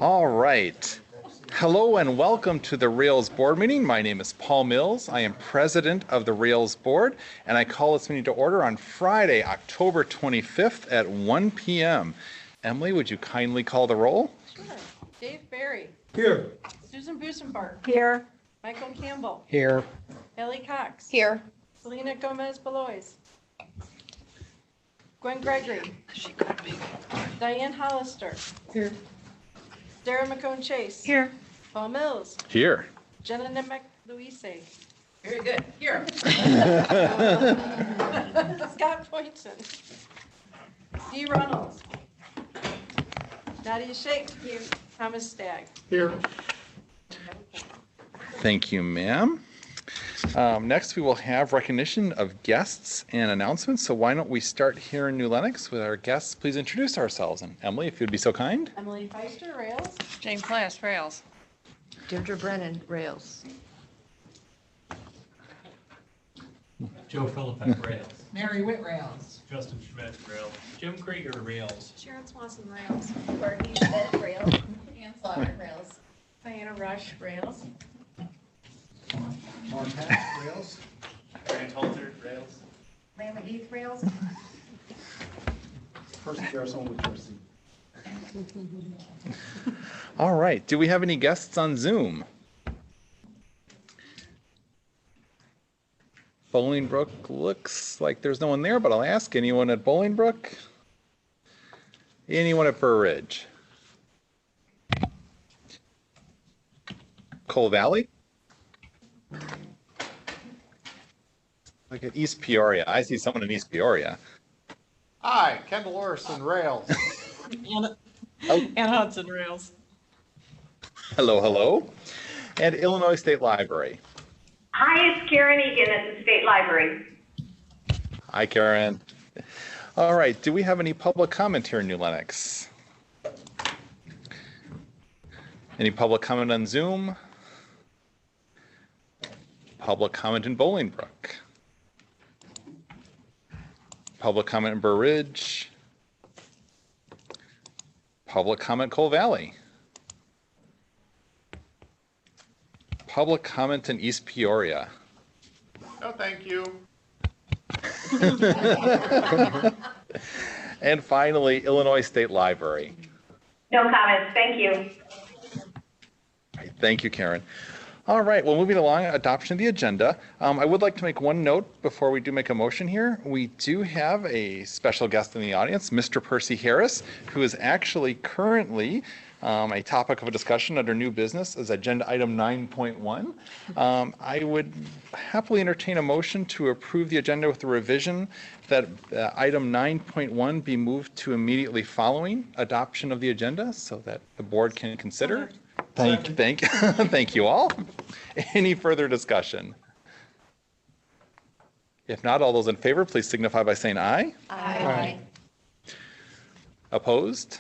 All right. Hello and welcome to the Rails board meeting. My name is Paul Mills. I am president of the Rails board, and I call this meeting to order on Friday, October 25th at 1 p.m. Emily, would you kindly call the roll? Sure. Dave Barry. Here. Susan Busenbark. Here. Michael Campbell. Here. Ellie Cox. Here. Selena Gomez Belois. Gwen Gregory. Diane Hollister. Here. Sarah McCone Chase. Here. Paul Mills. Here. Jenna Nemec Louise. Very good. Here. Scott Poynton. Dee Reynolds. Nadia Sheikh. Here. Thomas Stagg. Here. Thank you, ma'am. Next, we will have recognition of guests and announcements. So why don't we start here in New Lenox with our guests. Please introduce ourselves. And Emily, if you'd be so kind. Emily Feister, Rails. Jane Class, Rails. Deirdre Brennan, Rails. Joe Philippek, Rails. Mary Witt Rails. Justin Schmidt, Rails. Jim Krieger, Rails. Sharon Swanson, Rails. Courtney Schmidt, Rails. Ann Slaughter, Rails. Diana Rush, Rails. Mark Hatch, Rails. Grant Halter, Rails. Lana Heath, Rails. Percy Garrison with Percy. All right. Do we have any guests on Zoom? Bolingbrook looks like there's no one there, but I'll ask. Anyone at Bolingbrook? Anyone at Burr Ridge? Coal Valley? Like at East Peoria. I see someone in East Peoria. Hi, Kendall Orson, Rails. Ann Hudson, Rails. Hello, hello. And Illinois State Library. Hi, it's Karen Egan at the State Library. Hi, Karen. All right. Do we have any public comment here in New Lenox? Any public comment on Zoom? Public comment in Bolingbrook? Public comment in Burr Ridge? Public comment Coal Valley? Public comment in East Peoria? No, thank you. And finally, Illinois State Library. No comments, thank you. Right, thank you, Karen. All right, well, moving along, adoption of the agenda. I would like to make one note before we do make a motion here. We do have a special guest in the audience, Mr. Percy Harris, who is actually currently a topic of a discussion under new business as agenda item 9.1. I would happily entertain a motion to approve the agenda with the revision that item 9.1 be moved to immediately following adoption of the agenda so that the board can consider. Thank you all. Any further discussion? If not, all those in favor, please signify by saying aye. Aye. Opposed?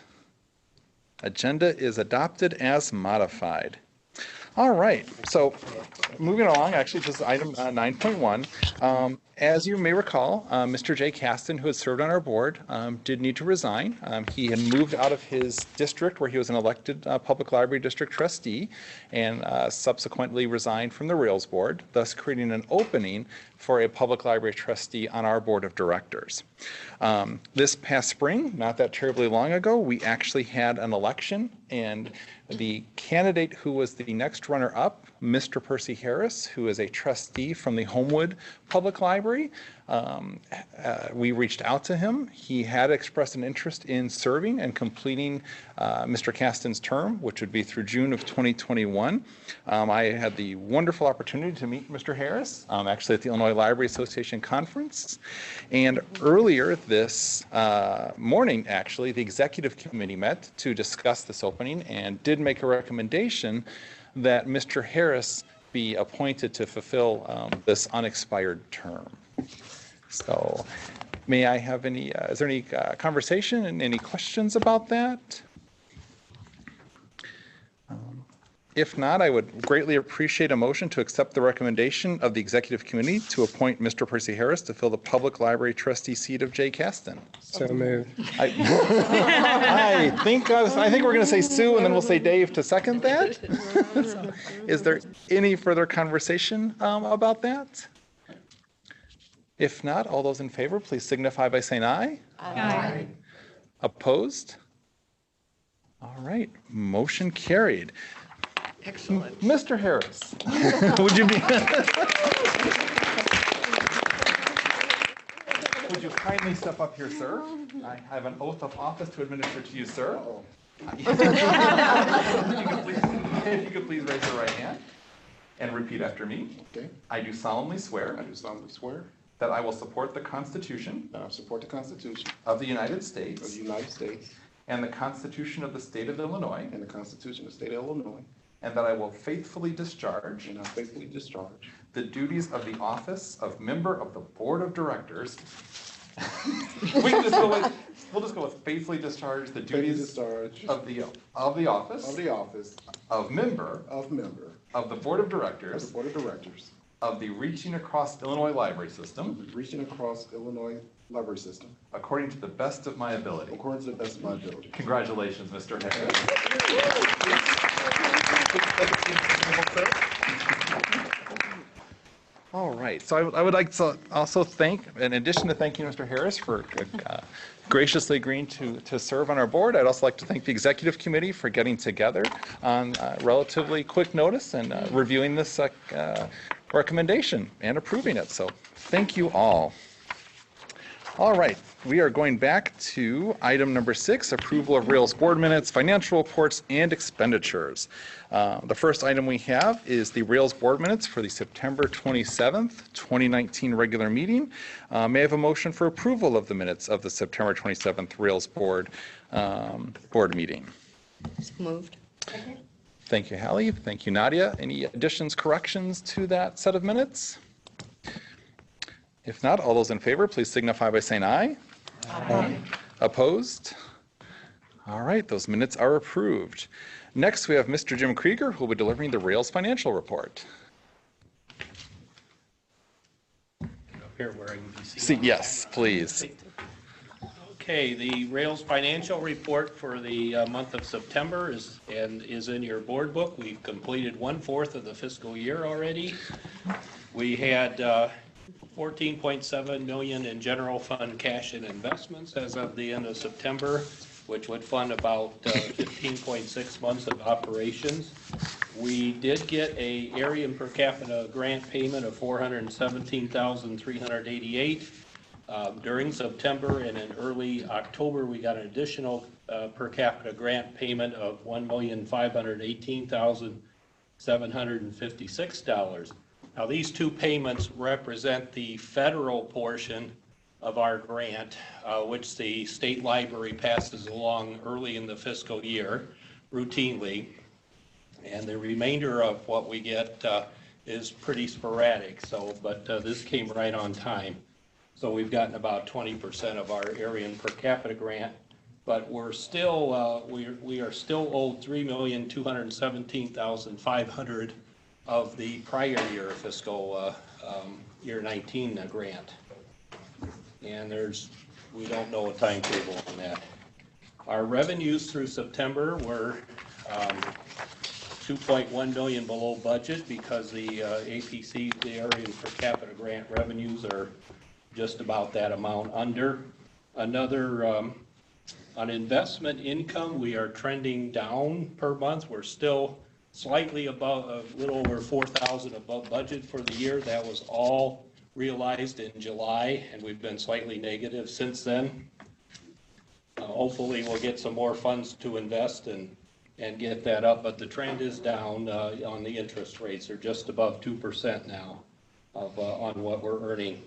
Agenda is adopted as modified. All right, so moving along, actually, this is item 9.1. As you may recall, Mr. Jay Caston, who has served on our board, did need to resign. He had moved out of his district where he was an elected public library district trustee and subsequently resigned from the Rails board, thus creating an opening for a public library trustee on our board of directors. This past spring, not that terribly long ago, we actually had an election, and the candidate who was the next runner-up, Mr. Percy Harris, who is a trustee from the Homewood Public Library, we reached out to him. He had expressed an interest in serving and completing Mr. Caston's term, which would be through June of 2021. I had the wonderful opportunity to meet Mr. Harris, actually at the Illinois Library Association conference. And earlier this morning, actually, the executive committee met to discuss this opening and did make a recommendation that Mr. Harris be appointed to fulfill this unexpired term. So may I have any, is there any conversation and any questions about that? If not, I would greatly appreciate a motion to accept the recommendation of the Executive Committee to appoint Mr. Percy Harris to fill the Public Library Trustee seat of Jay Caston. So moved. I think we're going to say Sue, and then we'll say Dave to second that. Is there any further conversation about that? If not, all those in favor, please signify by saying aye. Aye. Opposed? All right, motion carried. Excellent. Mr. Harris, would you be? Would you kindly step up here, sir? I have an oath of office to administer to you, sir. If you could please raise your right hand and repeat after me. Okay. I do solemnly I swear do solemnly swear that I will support the Constitution that I will support the Constitution of the United of the States United States and the Constitution of the State of Illinois, and the Constitution of the State of Illinois, and that I will faithfully discharge and I faithfully discharge the duties of the office of member of the Board of Directors. We'll just go with faithfully discharge the faithfully duties discharge of the office of the office of member of member of the Board of of the Directors Board of Directors of the Reaching Across Illinois Library System of the Reaching Across Illinois Library System according to the best of my ability. according to the best of my ability. Congratulations, Mr. Harris. All right, so I would like to also thank, in addition to thanking Mr. Harris for graciously agreeing to serve on our board, I'd also like to thank the Executive Committee for getting together on relatively quick notice and reviewing this recommendation and approving it. So thank you all. All right, we are going back to item number 6, approval of Rails board minutes, financial reports, and expenditures. The first item we have is the Rails board minutes for the September 27th, 2019 regular meeting. May I have a motion for approval of the minutes of the September 27th Rails board meeting? Moved. Thank you, Hallie. Thank you, Nadia. Any additions, corrections to that set of minutes? If not, all those in favor, please signify by saying aye. Aye. Opposed? All right, those minutes are approved. Next, we have Mr. Jim Krieger, who will be delivering the Rails financial report. Up here where I can be seen. Yes, please. Okay, the Rails financial report for the month of September is in your board book. We've completed 1/4 of the fiscal year already. We had 14.7 million in general fund cash and investments as of the end of September, which would fund about 15.6 months of operations. We did get a area per capita grant payment of 417,388 during September, and in early October we got an additional per capita grant payment of $1,518,756. Now, these two payments represent the federal portion of our grant, which the state library passes along early in the fiscal year routinely. And the remainder of what we get is pretty sporadic, but this came right on time. So we've gotten about 20% of our area per capita grant, but we're still, we are still owed $3,217,500 of the prior year fiscal year 19 grant. And we don't know a timetable on that. Our revenues through September were 2.1 million below budget because the APC, the area per capita grant revenues are just about that amount under. Another, on investment income, we are trending down per month. We're still slightly above, a little over 4,000 above budget for the year. That was all realized in July, and we've been slightly negative since then. Hopefully we'll get some more funds to invest and get that up, but the trend is down on the interest rates. They're just above 2% now on what we're earning.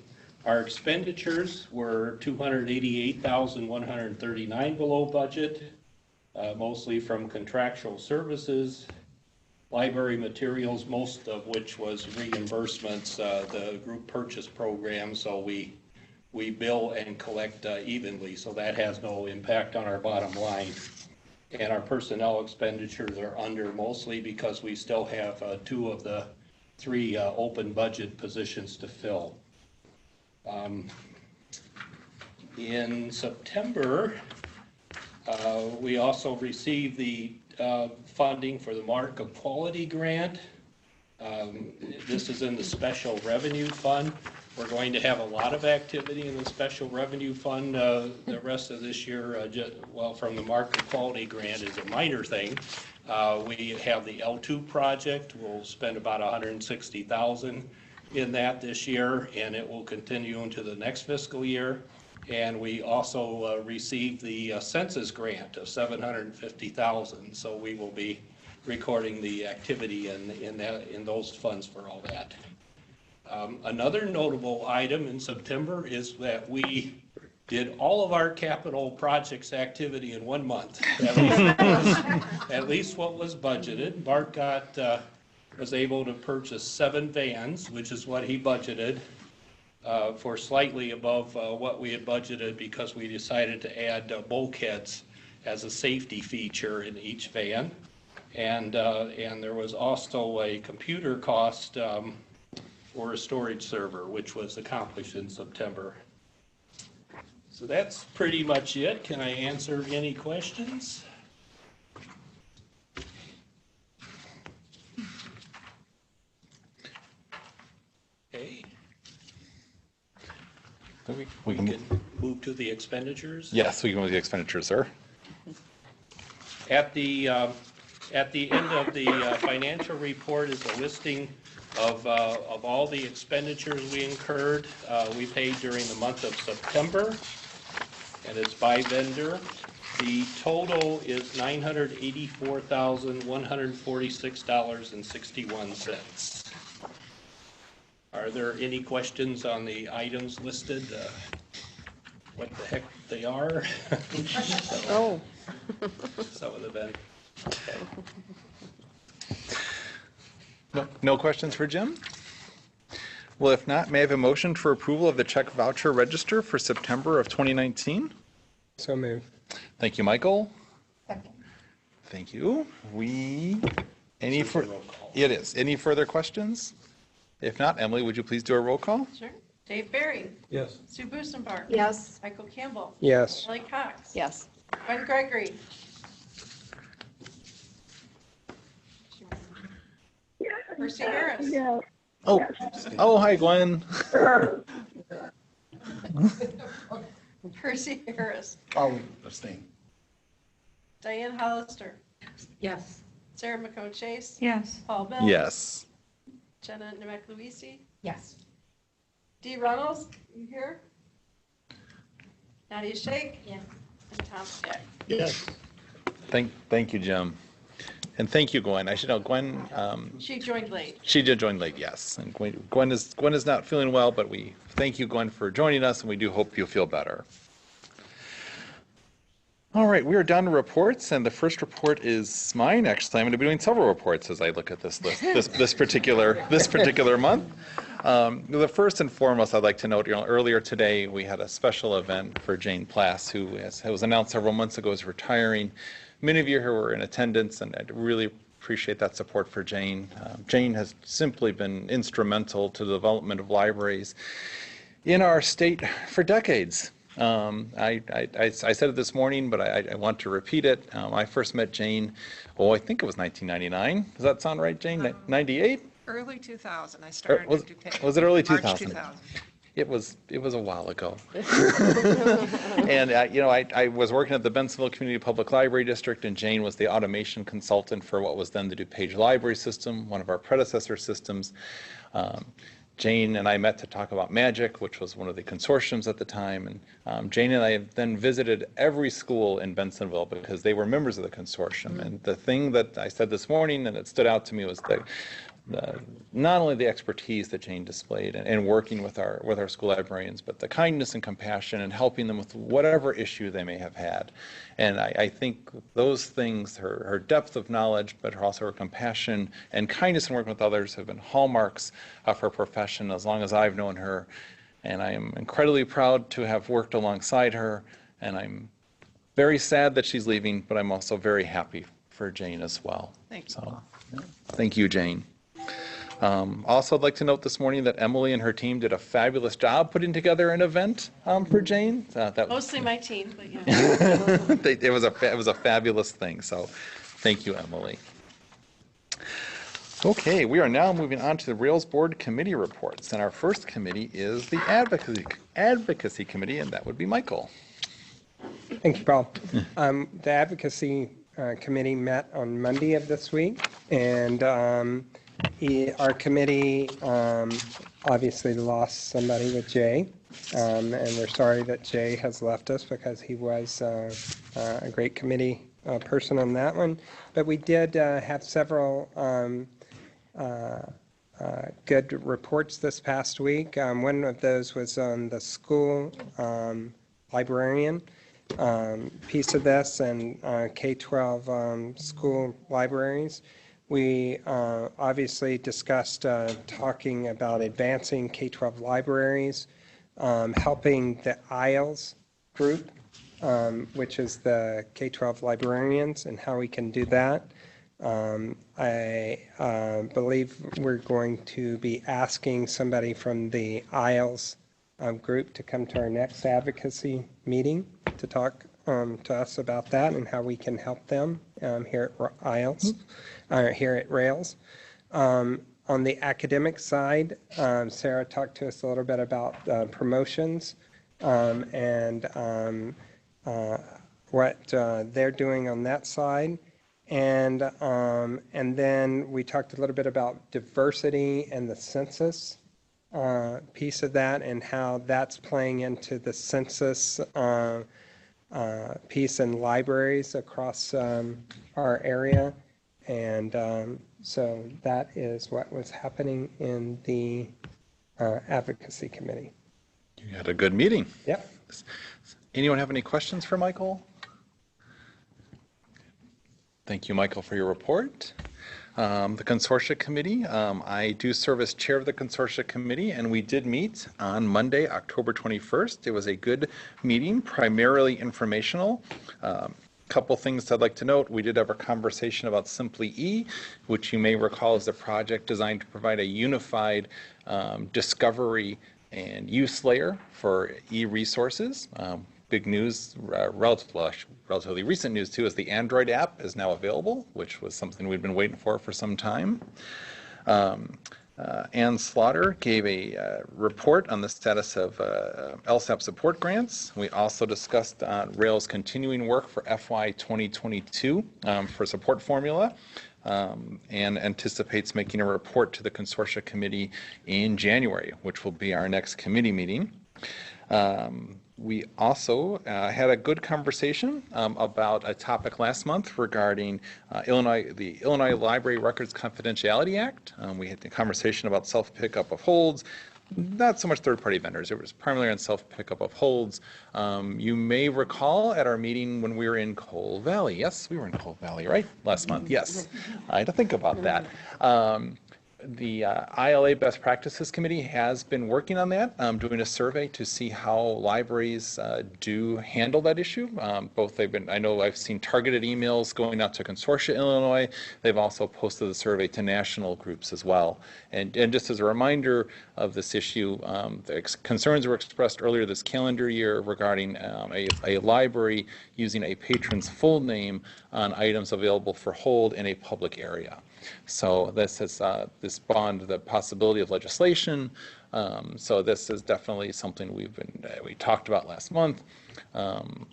Our expenditures were 288,139 below budget, mostly from contractual services, library materials, most of which was reimbursements, the group purchase program, so we bill and collect evenly, so that has no impact on our bottom line. And our personnel expenditures are under mostly because we still have 2 of the 3 open budget positions to fill. In September, we also received the funding for the Mark of Quality grant. This is in the Special Revenue Fund. We're going to have a lot of activity in the Special Revenue Fund the rest of this year. From the Mark of Quality grant is a minor thing. We have the L2 project. We'll spend about $160,000 in that this year, and it will continue into the next fiscal year. And we also received the census grant of $750,000. So we will be recording the activity in those funds for all that. Another notable item in September is that we did all of our capital projects activity in 1 month. At least what was budgeted. Bart was able to purchase 7 vans, which is what he budgeted, for slightly above what we had budgeted because we decided to add bulkheads as a safety feature in each van. And there was also a computer cost for a storage server, which was accomplished in September. So that's pretty much it. Can I answer any questions? Okay, We we can, can move to the expenditures. yes, we can move the expenditures, sir. At the end of the financial report is a listing of all the expenditures we incurred, we paid during the month of September, and it's by vendor. The total is $984,146.61. Are there any questions on the items listed? What the heck they are? Oh. Some of the vendors. No questions for Jim? Well, if not, may I have a motion for approval of the check voucher register for September of 2019? So moved. Thank you, Michael. Second. Thank you. Any This is a for, roll call. it is. Any further questions? If not, Emily, would you please do a roll call? Sure. Dave Barry. Yes. Sue Busenbark. Yes. Michael Campbell. Yes. Kelly Cox. Yes. Gwen Gregory. Percy Harris. Oh, hi, Gwen. Percy Harris. I'll abstain. Diane Hollister. Yes. Sarah McCone Chase. Yes. Paul Bell. Yes. Jenna Nemec-Louisi. Yes. Dee Runnels, you here? Nadia Shake. Yes. And Tom Stack. Yes. Thank you, Jim. And thank you, Gwen. I should know, Gwen, She joined late. she did join late, yes. And Gwen is not feeling well, but we thank you, Gwen, for joining us, and we do hope you'll feel better. All right, we are down to reports, and the first report is mine. Actually, I'm going to be doing several reports as I look at this list this particular month. The first and foremost, I'd like to note, earlier today we had a special event for Jane Plass, who was announced several months ago is retiring. Many of you here were in attendance, and I really appreciate that support for Jane. Jane has simply been instrumental to the development of libraries in our state for decades. I said it this morning, but I want to repeat it. I first met Jane, I think it was 1999. Does that sound right, Jane? 98? Early 2000, I started Was at DuPage. it early March 2000? 2000. It was a while ago. And I was working at the Bensenville Community Public Library District, and Jane was the automation consultant for what was then the DuPage Library System, one of our predecessor systems. Jane and I met to talk about Magic, which was one of the consortiums at the time. And Jane and I then visited every school in Bensenville because they were members of the consortium. And the thing that I said this morning and it stood out to me was that not only the expertise that Jane displayed in working with our school librarians, but the kindness and compassion and helping them with whatever issue they may have had. And I think those things, her depth of knowledge, but also her compassion and kindness in working with others have been hallmarks of her profession as long as I've known her. And I am incredibly proud to have worked alongside her, and I'm very sad that she's leaving, but I'm also very happy for Jane as well. Thank you. So, yeah. Thank you, Jane. Also, I'd like to note this morning that Emily and her team did a fabulous job putting together an event for Jane. That Mostly my team, but yeah. it was a fabulous thing. So, thank you, Emily. Okay, we are now moving on to the Rails Board committee reports, and our first committee is the advocacy committee, and that would be Michael. Thank you, Paul. The advocacy committee met on Monday of this week, and our committee obviously lost somebody with Jay, and we're sorry that Jay has left us because he was a great committee person on that one. But we did have several good reports this past week. One of those was on the school librarian piece of this and K-12 school libraries. We obviously discussed talking about advancing K-12 libraries, helping the ISLES group, which is the K-12 librarians, and how we can do that. I believe we're going to be asking somebody from the ISLES group to come to our next advocacy meeting to talk to us about that and how we can help them here at ISLES, here at Rails. On the academic side, Sarah talked to us a little bit about promotions and what they're doing on that side. And then we talked a little bit about diversity and the census piece of that and how that's playing into the census piece in libraries across our area. And so that is what was happening in the advocacy committee. You had a good meeting. Yep. Anyone have any questions for Michael? Thank you, Michael, for your report. The Consortia Committee, I do serve as chair of the Consortia Committee, and we did meet on Monday, October 21st. It was a good meeting, primarily informational. Couple things I'd like to note. We did have a conversation about Simply E, which you may recall is a project designed to provide a unified discovery and use layer for e-resources. Big news, relatively recent news too, is the Android app is now available, which was something we'd been waiting for some time. Ann Slaughter gave a report on the status of LSAP support grants. We also discussed Rails continuing work for FY 2022 for support formula, and anticipates making a report to the Consortia Committee in January, which will be our next committee meeting. We also had a good conversation about a topic last month regarding the Illinois Library Records Confidentiality Act. We had a conversation about self-pickup of holds, not so much third-party vendors. It was primarily on self-pickup of holds. You may recall at our meeting when we were in Coal Valley. Yes, we were in Coal Valley, right? Last month, yes. I had to think about that. The ILA Best Practices Committee has been working on that, doing a survey to see how libraries do handle that issue. I know I've seen targeted emails going out to Consortia Illinois. They've also posted the survey to national groups as well. And just as a reminder of this issue, the concerns were expressed earlier this calendar year regarding a library using a patron's full name on items available for hold in a public area. So this has spawned the possibility of legislation. So this is definitely something we talked about last month. I'm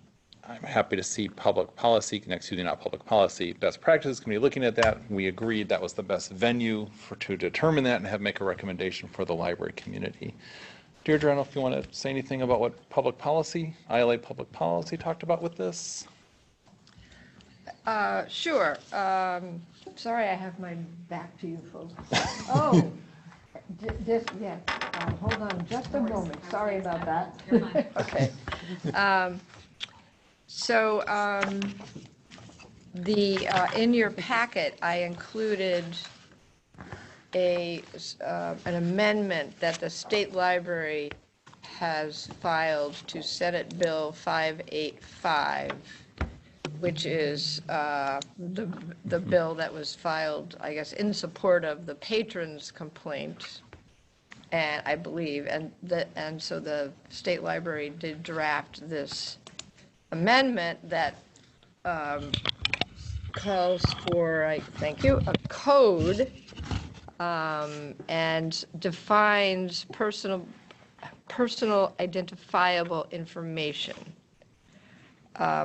happy to see public policy, not public policy, best practices committee looking at that. We agreed that was the best venue to determine that and make a recommendation for the library community. Deirdre, I don't know if you want to say anything about what public policy, ILA public policy talked about with this. Sure. Sorry, I have my back to you folks. Oh, yeah. Hold on just a moment. Sorry about that. Okay. In your packet, I included an amendment that the State Library has filed to Senate Bill 585 which is the bill that was filed, I guess, in support of the patrons' complaint, and I believe, and so the State Library did draft this amendment that calls for, thank you, a code and defines personal identifiable information.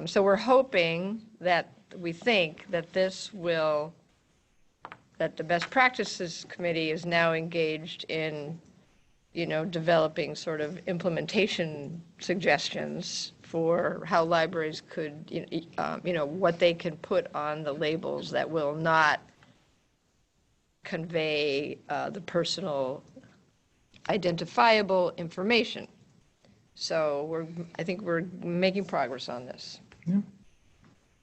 So we're hoping that, we think that this will, that the Best Practices Committee is now engaged in, developing sort of implementation suggestions for how libraries could, what they can put on the labels that will not convey the personal identifiable information. So I think we're making progress on this.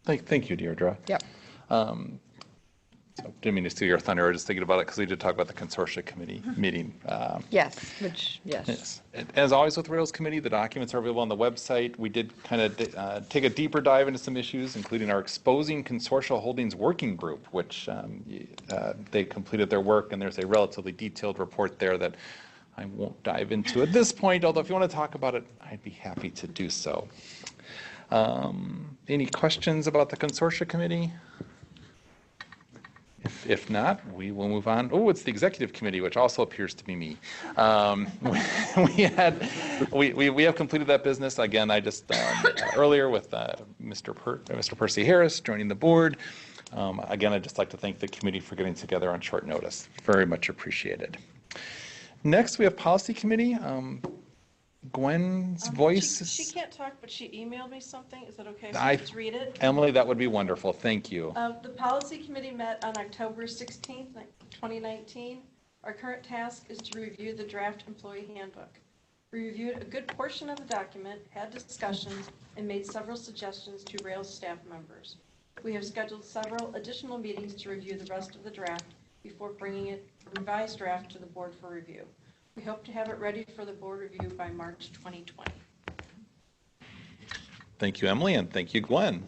Thank you, Deirdre. Yep. So didn't mean to steal your thunder. I was just thinking about it because we did talk about the consortia committee meeting. Yes. Yes. As always with Rails Committee, the documents are available on the website. We did kind of take a deeper dive into some issues, including our Exposing Consortial Holdings Working Group, which they completed their work, and there's a relatively detailed report there that I won't dive into at this point, although if you want to talk about it, I'd be happy to do so. Any questions about the consortia committee? If not, we will move on. Oh, it's the executive committee, which also appears to be me. We have completed that business. Again, I just earlier with Mr. Percy Harris joining the board. Again, I'd just like to thank the committee for getting together on short notice. Very much appreciated. Next, we have policy committee. Gwen's voice is... She can't talk, but she emailed me something. Is that okay if I I just read it? Emily, that would be wonderful. Thank you. The policy committee met on October 16th, 2019. Our current task is to review the draft employee handbook. We reviewed a good portion of the document, had discussions, and made several suggestions to Rails staff members. We have scheduled several additional meetings to review the rest of the draft before bringing a revised draft to the board for review. We hope to have it ready for the board review by March 2020. Thank you, Emily, and thank you, Gwen.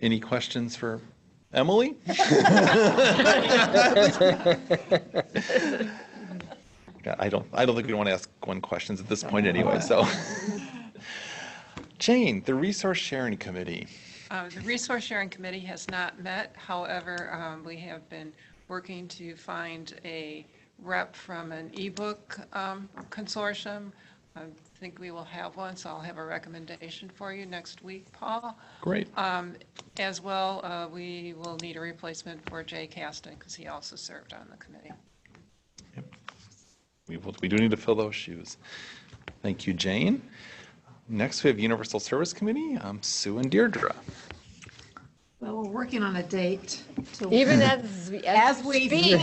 Any questions for Emily? I don't think we want to ask Gwen questions at this point anyway, so. Jane, the Resource Sharing Committee. The Resource Sharing Committee has not met. However, we have been working to find a rep from an ebook consortium. I think we will have one, so I'll have a recommendation for you next week, Paul. Great. As well, we will need a replacement for Jay Caston because he also served on the committee. Yep. We do need to fill those shoes. Thank you, Jane. Next, we have Universal Service Committee, Sue and Deirdre. Well, we're working on a date. Even as we speak.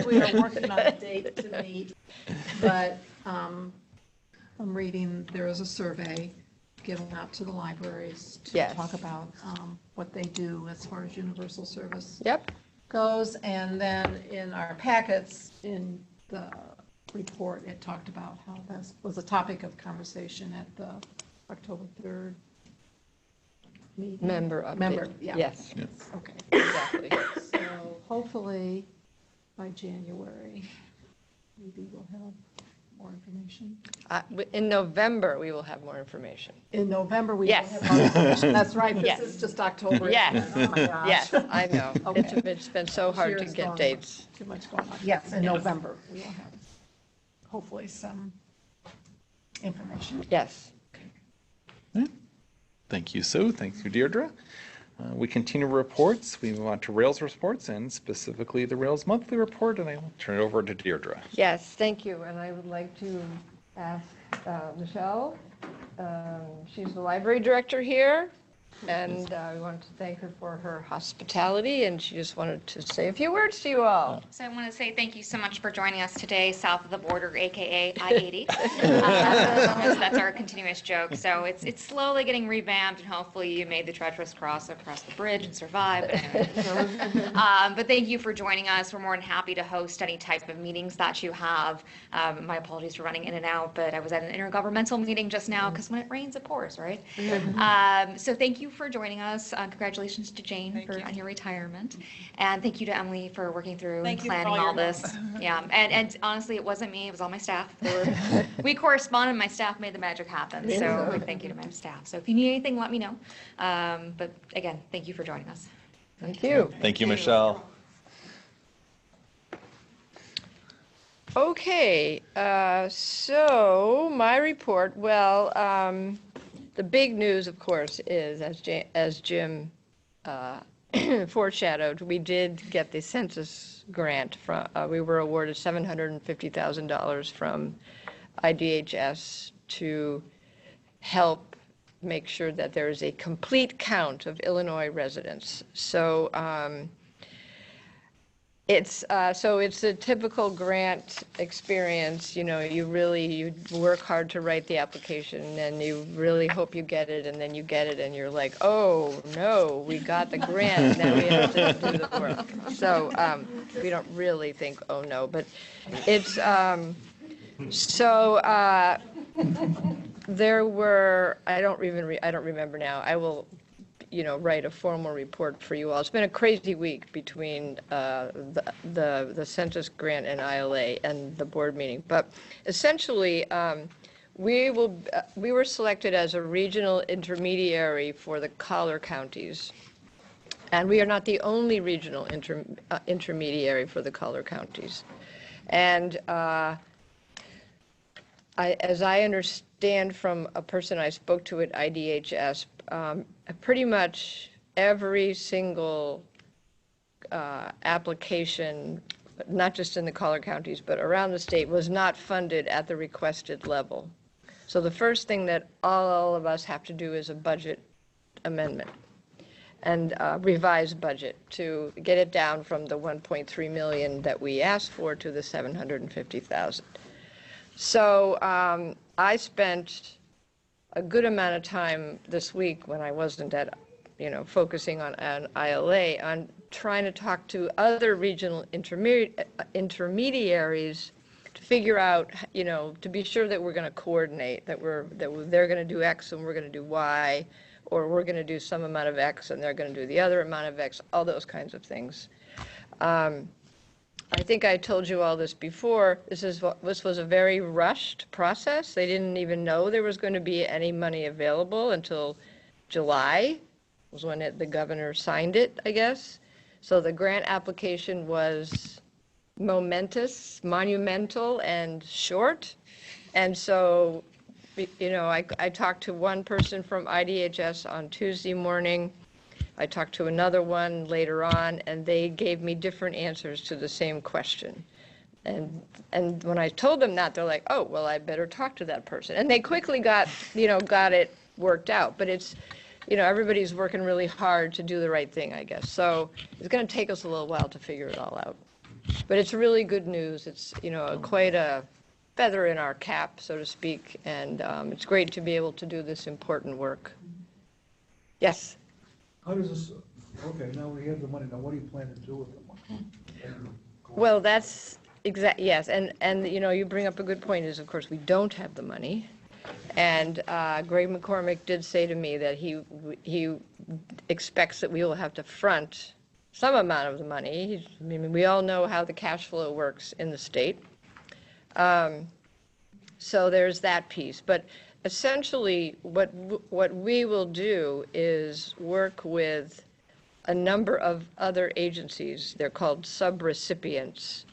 We are working on a date to meet, but I'm reading, there is a survey given out to the libraries to talk about what they do as far as universal service goes. And then in our packets, in the report, it talked about how this was a topic of conversation at the October 3rd meeting. Member update. Yes. Okay. Exactly. So hopefully by January, maybe we'll have more information. In November, we will have more information. In November, we will have more information. That's right. This is just October. Yes. Oh my gosh. Yes, I know. Okay. It's been so hard to get dates. Too much going on. Yes, in November, we will have hopefully some information. Yes. Thank you, Sue. Thank you, Deirdre. We continue reports. We move on to Rails reports, and specifically the Rails monthly report, and I will turn it over to Deirdre. Yes, thank you. And I would like to ask Michelle, she's the library director here, And we wanted to thank her for her hospitality, and she just wanted to say a few words to you all. So I want to say thank you so much for joining us today, south of the border, AKA I-80. That's our continuous joke. So it's slowly getting revamped, and hopefully you made the treacherous cross across the bridge and survived. But anyway. But thank you for joining us. We're more than happy to host any type of meetings that you have. My apologies for running in and out, but I was at an intergovernmental meeting just now because when it rains, it pours, right? So thank you for joining us. Congratulations to Jane on your retirement. And thank you to Emily for working through and planning all this. Yeah, and honestly, it wasn't me, it was all my staff. We corresponded, my staff made the magic happen. So big thank you to my staff. So if you need anything, let me know. But again, thank you for joining us. Thank you. Thank you, Michelle. Okay, so my report, well, the big news, of course, is, as Jim foreshadowed, we did get the census grant. We were awarded $750,000 from IDHS to help make sure that there is a complete count of Illinois residents. So it's a typical grant experience. You know, you work hard to write the application, and you really hope you get it, and then you get it, and you're like, oh no, we got the grant, now we have to do the work. So we don't really think, oh no, but it's there were, I don't remember now. I will write a formal report for you all. It's been a crazy week between the census grant and ILA and the board meeting. But essentially, we were selected as a regional intermediary for the collar counties. And we are not the only regional intermediary for the collar counties. And as I understand from a person I spoke to at IDHS, pretty much every single application, not just in the collar counties, but around the state, was not funded at the requested level. So the first thing that all of us have to do is a budget amendment and revised budget to get it down from the 1.3 million that we asked for to the 750,000. So I spent a good amount of time this week when I wasn't focusing on ILA, on trying to talk to other regional intermediaries to figure out, to be sure that we're going to coordinate, that they're going to do X and we're going to do Y, or we're going to do some amount of X and they're going to do the other amount of X, all those kinds of things. I think I told you all this before. This was a very rushed process. They didn't even know there was going to be any money available until July, was when the governor signed it, I guess. So the grant application was monumental and short. And so, I talked to one person from IDHS on Tuesday morning. I talked to another one later on, and they gave me different answers to the same question. And when I told them that, they're like, oh, well, I better talk to that person. And they quickly got it worked out. But it's, everybody's working really hard to do the right thing, I guess. So it's going to take us a little while to figure it all out. But it's really good news. It's, quite a feather in our cap, so to speak. And it's great to be able to do this important work. Yes? How does this, okay, now we have the money, now what do you plan to do with the money? Well, that's yes, and you bring up a good point, is of course we don't have the money. And Greg McCormick did say to me that he expects that we will have to front some amount of the money. We all know how the cash flow works in the state. So there's that piece. But essentially, what we will do is work with a number of other agencies. They're called subrecipients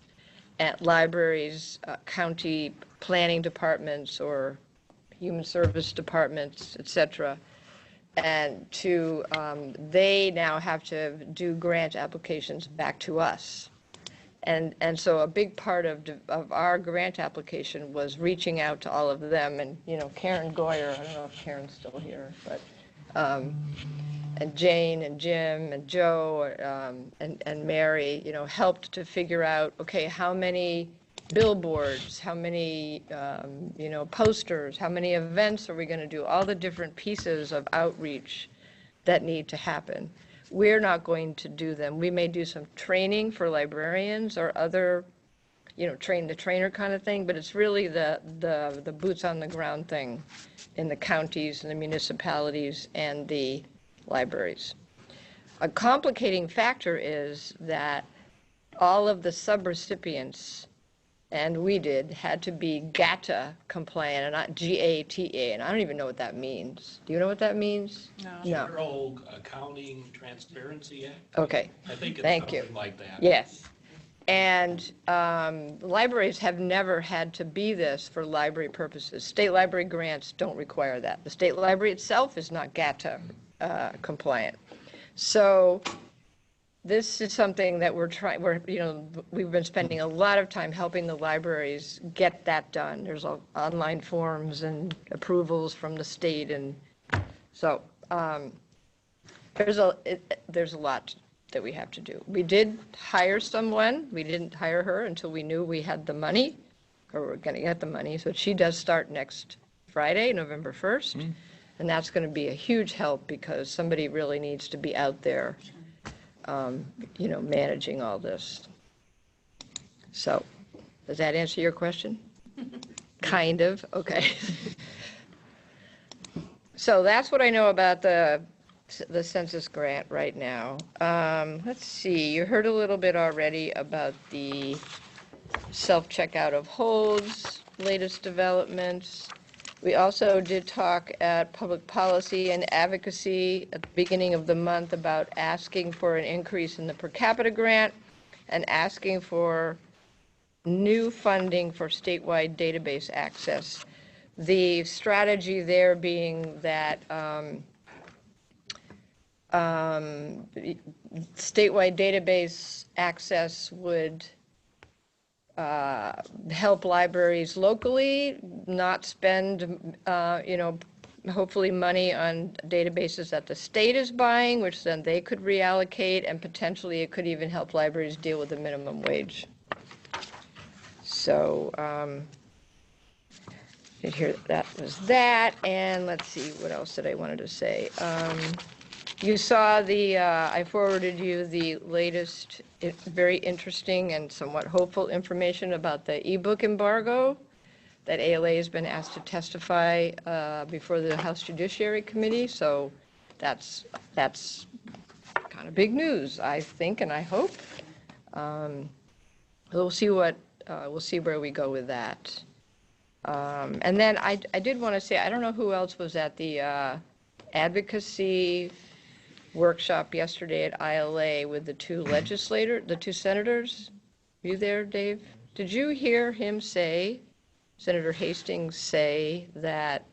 at libraries, county planning departments, or human service departments, etc. And they now have to do grant applications back to us. And so a big part of our grant application was reaching out to all of them. And, Karen Goyer, I don't know if Karen's still here, but And Jane and Jim and Joe and Mary, helped to figure out, okay, how many billboards, how many, posters, how many events are we going to do, all the different pieces of outreach that need to happen. We're not going to do them. We may do some training for librarians or other, train the trainer kind of thing, but it's really the boots on the ground thing in the counties and the municipalities and the libraries. A complicating factor is that all of the subrecipients, and we had to be GATA compliant, and not GATA, and I don't even know what that means. Do you know what that means? No. General Accounting Transparency Act? Okay. I think it's Thank you. something like that. Yes. And libraries have never had to be this for library purposes. State library grants don't require that. The state library itself is not GATA compliant. So this is something that we've been spending a lot of time helping the libraries get that done. There's online forms and approvals from the state, and so there's a lot that we have to do. We did hire someone. We didn't hire her until we knew we had the money, or we're going to get the money. So she does start next Friday, November 1st. And that's going to be a huge help because somebody really needs to be out there, managing all this. So, does that answer your question? Kind of, okay. So that's what I know about the census grant right now. Let's see, you heard a little bit already about the self-checkout of holds, latest developments. We also did talk at Public Policy and Advocacy at the beginning of the month about asking for an increase in the per capita grant and asking for new funding for statewide database access. The strategy there being that statewide database access would help libraries locally not spend, hopefully money on databases that the state is buying, which then they could reallocate, and potentially it could even help libraries deal with the minimum wage. So, here, that was that, and let's see, what else did I wanted to say? You saw I forwarded you the latest, very interesting and somewhat hopeful information about the ebook embargo that ALA has been asked to testify before the House Judiciary Committee. So that's kind of big news, I think, and I hope. We'll see where we go with that. And then I did want to say, I don't know who else was at the advocacy workshop yesterday at ILA with the two senators. Were you there, Dave? Did you hear him say, Senator Hastings say, that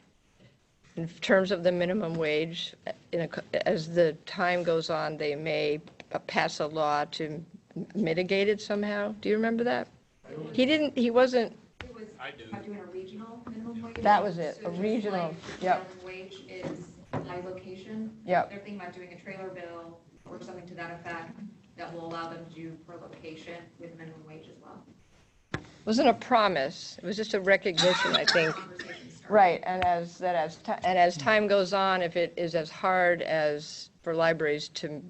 in terms of the minimum wage, as the time goes on, they may pass a law to mitigate it somehow? Do you remember that? He wasn't. I do. Doing a regional minimum wage. That was it, So a just regional, like yep. minimum wage is by location. Yep. They're thinking about doing a trailer bill or something to that effect that will allow them to do per location with minimum wage as well. It wasn't a promise, it was just a recognition, I think. Right, and as time goes on, if it is as hard as for libraries to,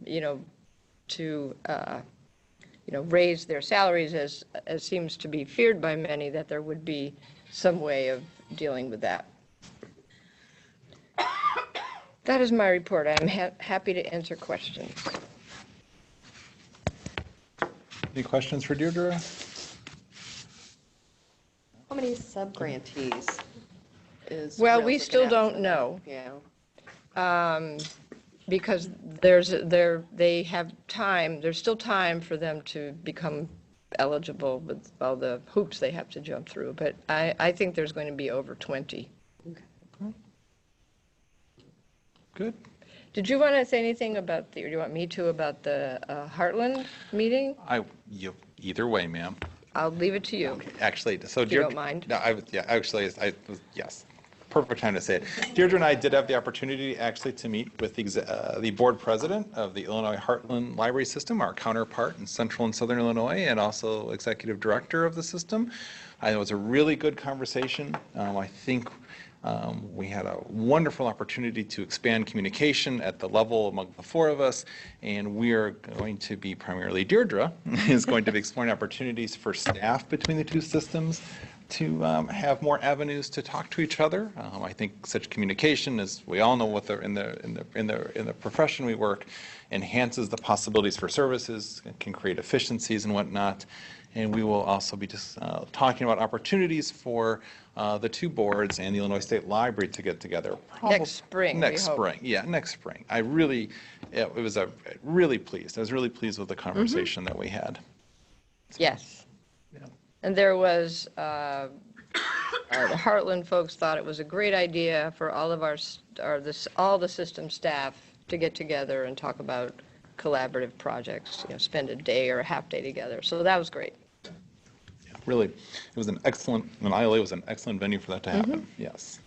raise their salaries as seems to be feared by many, that there would be some way of dealing with that. That is my report. I'm happy to answer questions. Any questions for Deirdre? How many sub-grantees is? Well, Rails we looking still at don't for know. that? Yeah. Because they have time, there's still time for them to become eligible with all the hoops they have to jump through. But I think there's going to be over 20. Good. Did you want to say anything about or do you want me to, about the Heartland meeting? Either way, ma'am. I'll leave it to you. Actually, so If you don't mind. No, yes. perfect time to say it. Deirdre and I did have the opportunity actually to meet with the board president of the Illinois Heartland Library System, our counterpart in Central and Southern Illinois, and also executive director of the system. It was a really good conversation. I think we had a wonderful opportunity to expand communication at the level among the four of us, and we are going to be primarily, Deirdre is going to be exploring opportunities for staff between the two systems to have more avenues to talk to each other. I think such communication, as we all know, what in the profession we work, enhances the possibilities for services, can create efficiencies and whatnot. And we will also be just talking about opportunities for the two boards and the Illinois State Library to get together. Next spring, Next we hope. spring, yeah, next spring. I was really pleased with the conversation that we had. Yes. And there was, the Heartland folks thought it was a great idea for all of all the system staff to get together and talk about collaborative projects, spend a day or a half day together. So that was great. Really, it was an excellent, ILA was an excellent venue for that to happen, yes.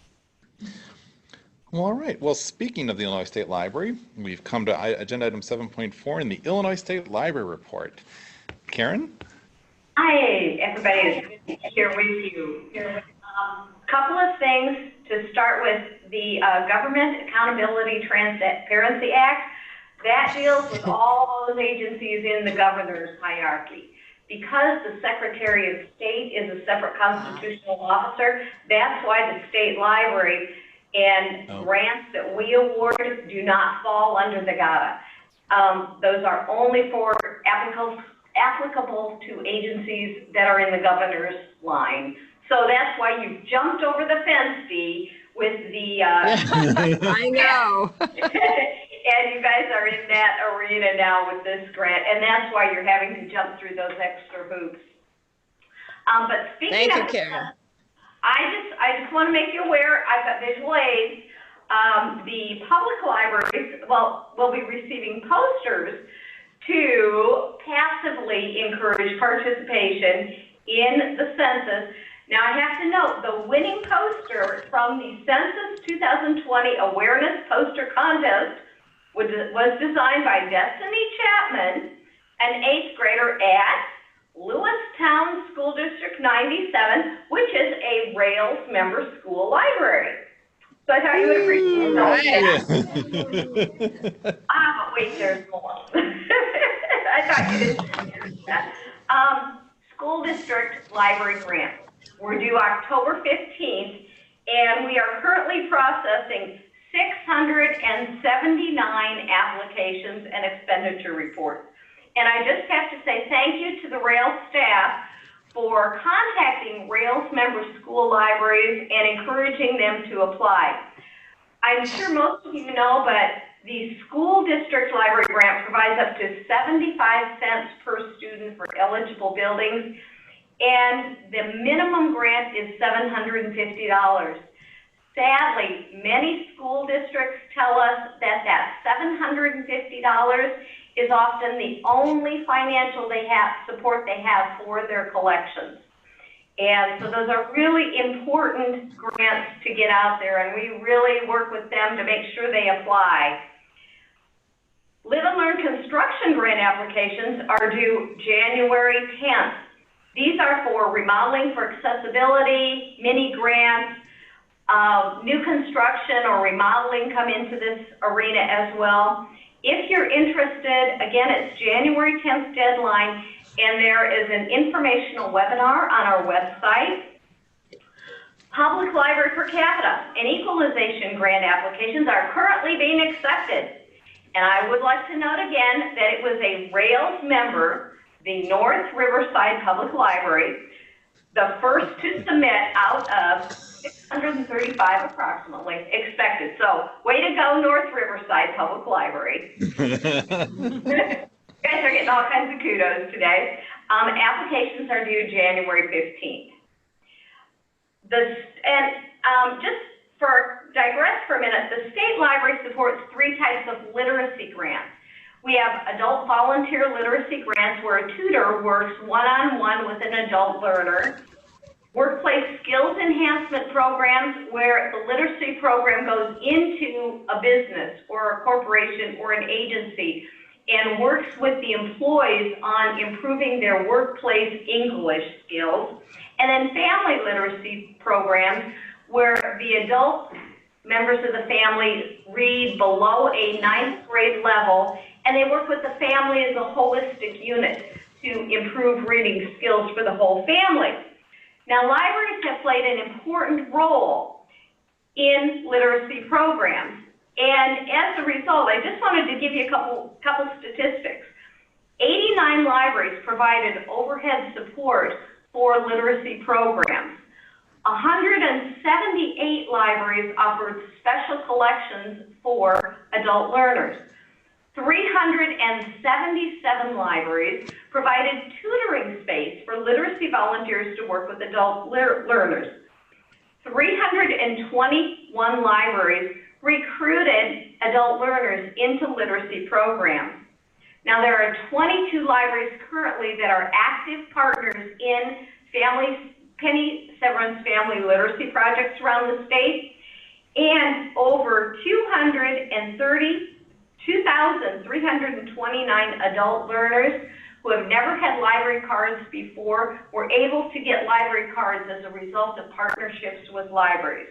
Well, all right. Well, speaking of the Illinois State Library, we've come to agenda item 7.4 in the Illinois State Library Report. Karen? Hi, everybody. It's good to be here with you. Couple of things to start with. The Government Accountability Transparency Act, that deals with all those agencies in the governor's hierarchy. Because the Secretary of State is a separate constitutional officer, that's why the state library and grants that we award do not fall under the GATA. Those are only for applicable to agencies that are in the governor's line. So that's why you jumped over the fence, Dee, with the... I know. And you guys are in that arena now with this grant, and that's why you're having to jump through those extra hoops. But speaking Thank you, of, Karen. I just want to make you aware, I've got visual aids. The public libraries will be receiving posters to passively encourage participation in the census. Now, I have to note, the winning poster from the Census 2020 Awareness Poster Contest was designed by Destiny Chapman, an 8th grader at Lewistown School District 97, which is a Rails member school library. So I thought you would appreciate that. But wait, there's more. I thought you didn't that. School district library grant. We're due October 15th, and we are currently processing 679 applications and expenditure reports. And I just have to say thank you to the Rails staff for contacting Rails member school libraries and encouraging them to apply. I'm sure most of you know, but the school district library grant provides up to 75 cents per student for eligible buildings, and the minimum grant is $750. Sadly, many school districts tell us that $750 is often the only financial support they have for their collections. And so those are really important grants to get out there, and we really work with them to make sure they apply. Live and Learn construction grant applications are due January 10th. These are for remodeling for accessibility, mini grants, new construction or remodeling come into this arena as well. If you're interested, again, it's January 10th deadline, and there is an informational webinar on our website. Public library per capita and equalization grant applications are currently being accepted. And I would like to note again that it was a Rails member, the North Riverside Public Library, the first to submit out of 635 approximately expected. So way to go, North Riverside Public Library. You guys are getting all kinds of kudos today. Applications are due January 15th. Just digress for a minute, the state library supports 3 types of literacy grants. We have adult volunteer literacy grants where a tutor works one-on-one with an adult learner. workplace skills enhancement programs where the literacy program goes into a business or a corporation or an agency and works with the employees on improving their workplace English skills. And then family literacy programs where the adult members of the family read below a 9th grade level, and they work with the family as a holistic unit to improve reading skills for the whole family. Now, libraries have played an important role in literacy programs, and as a result, I just wanted to give you a couple statistics. 89 libraries provided overhead support for literacy programs. 178 libraries offered special collections for adult learners. 377 libraries provided tutoring space for literacy volunteers to work with adult learners. 321 libraries recruited adult learners into literacy programs. Now, there are 22 libraries currently that are active partners in Penny Severance family literacy projects around the state, and over 2,329 adult learners who have never had library cards before were able to get library cards as a result of partnerships with libraries.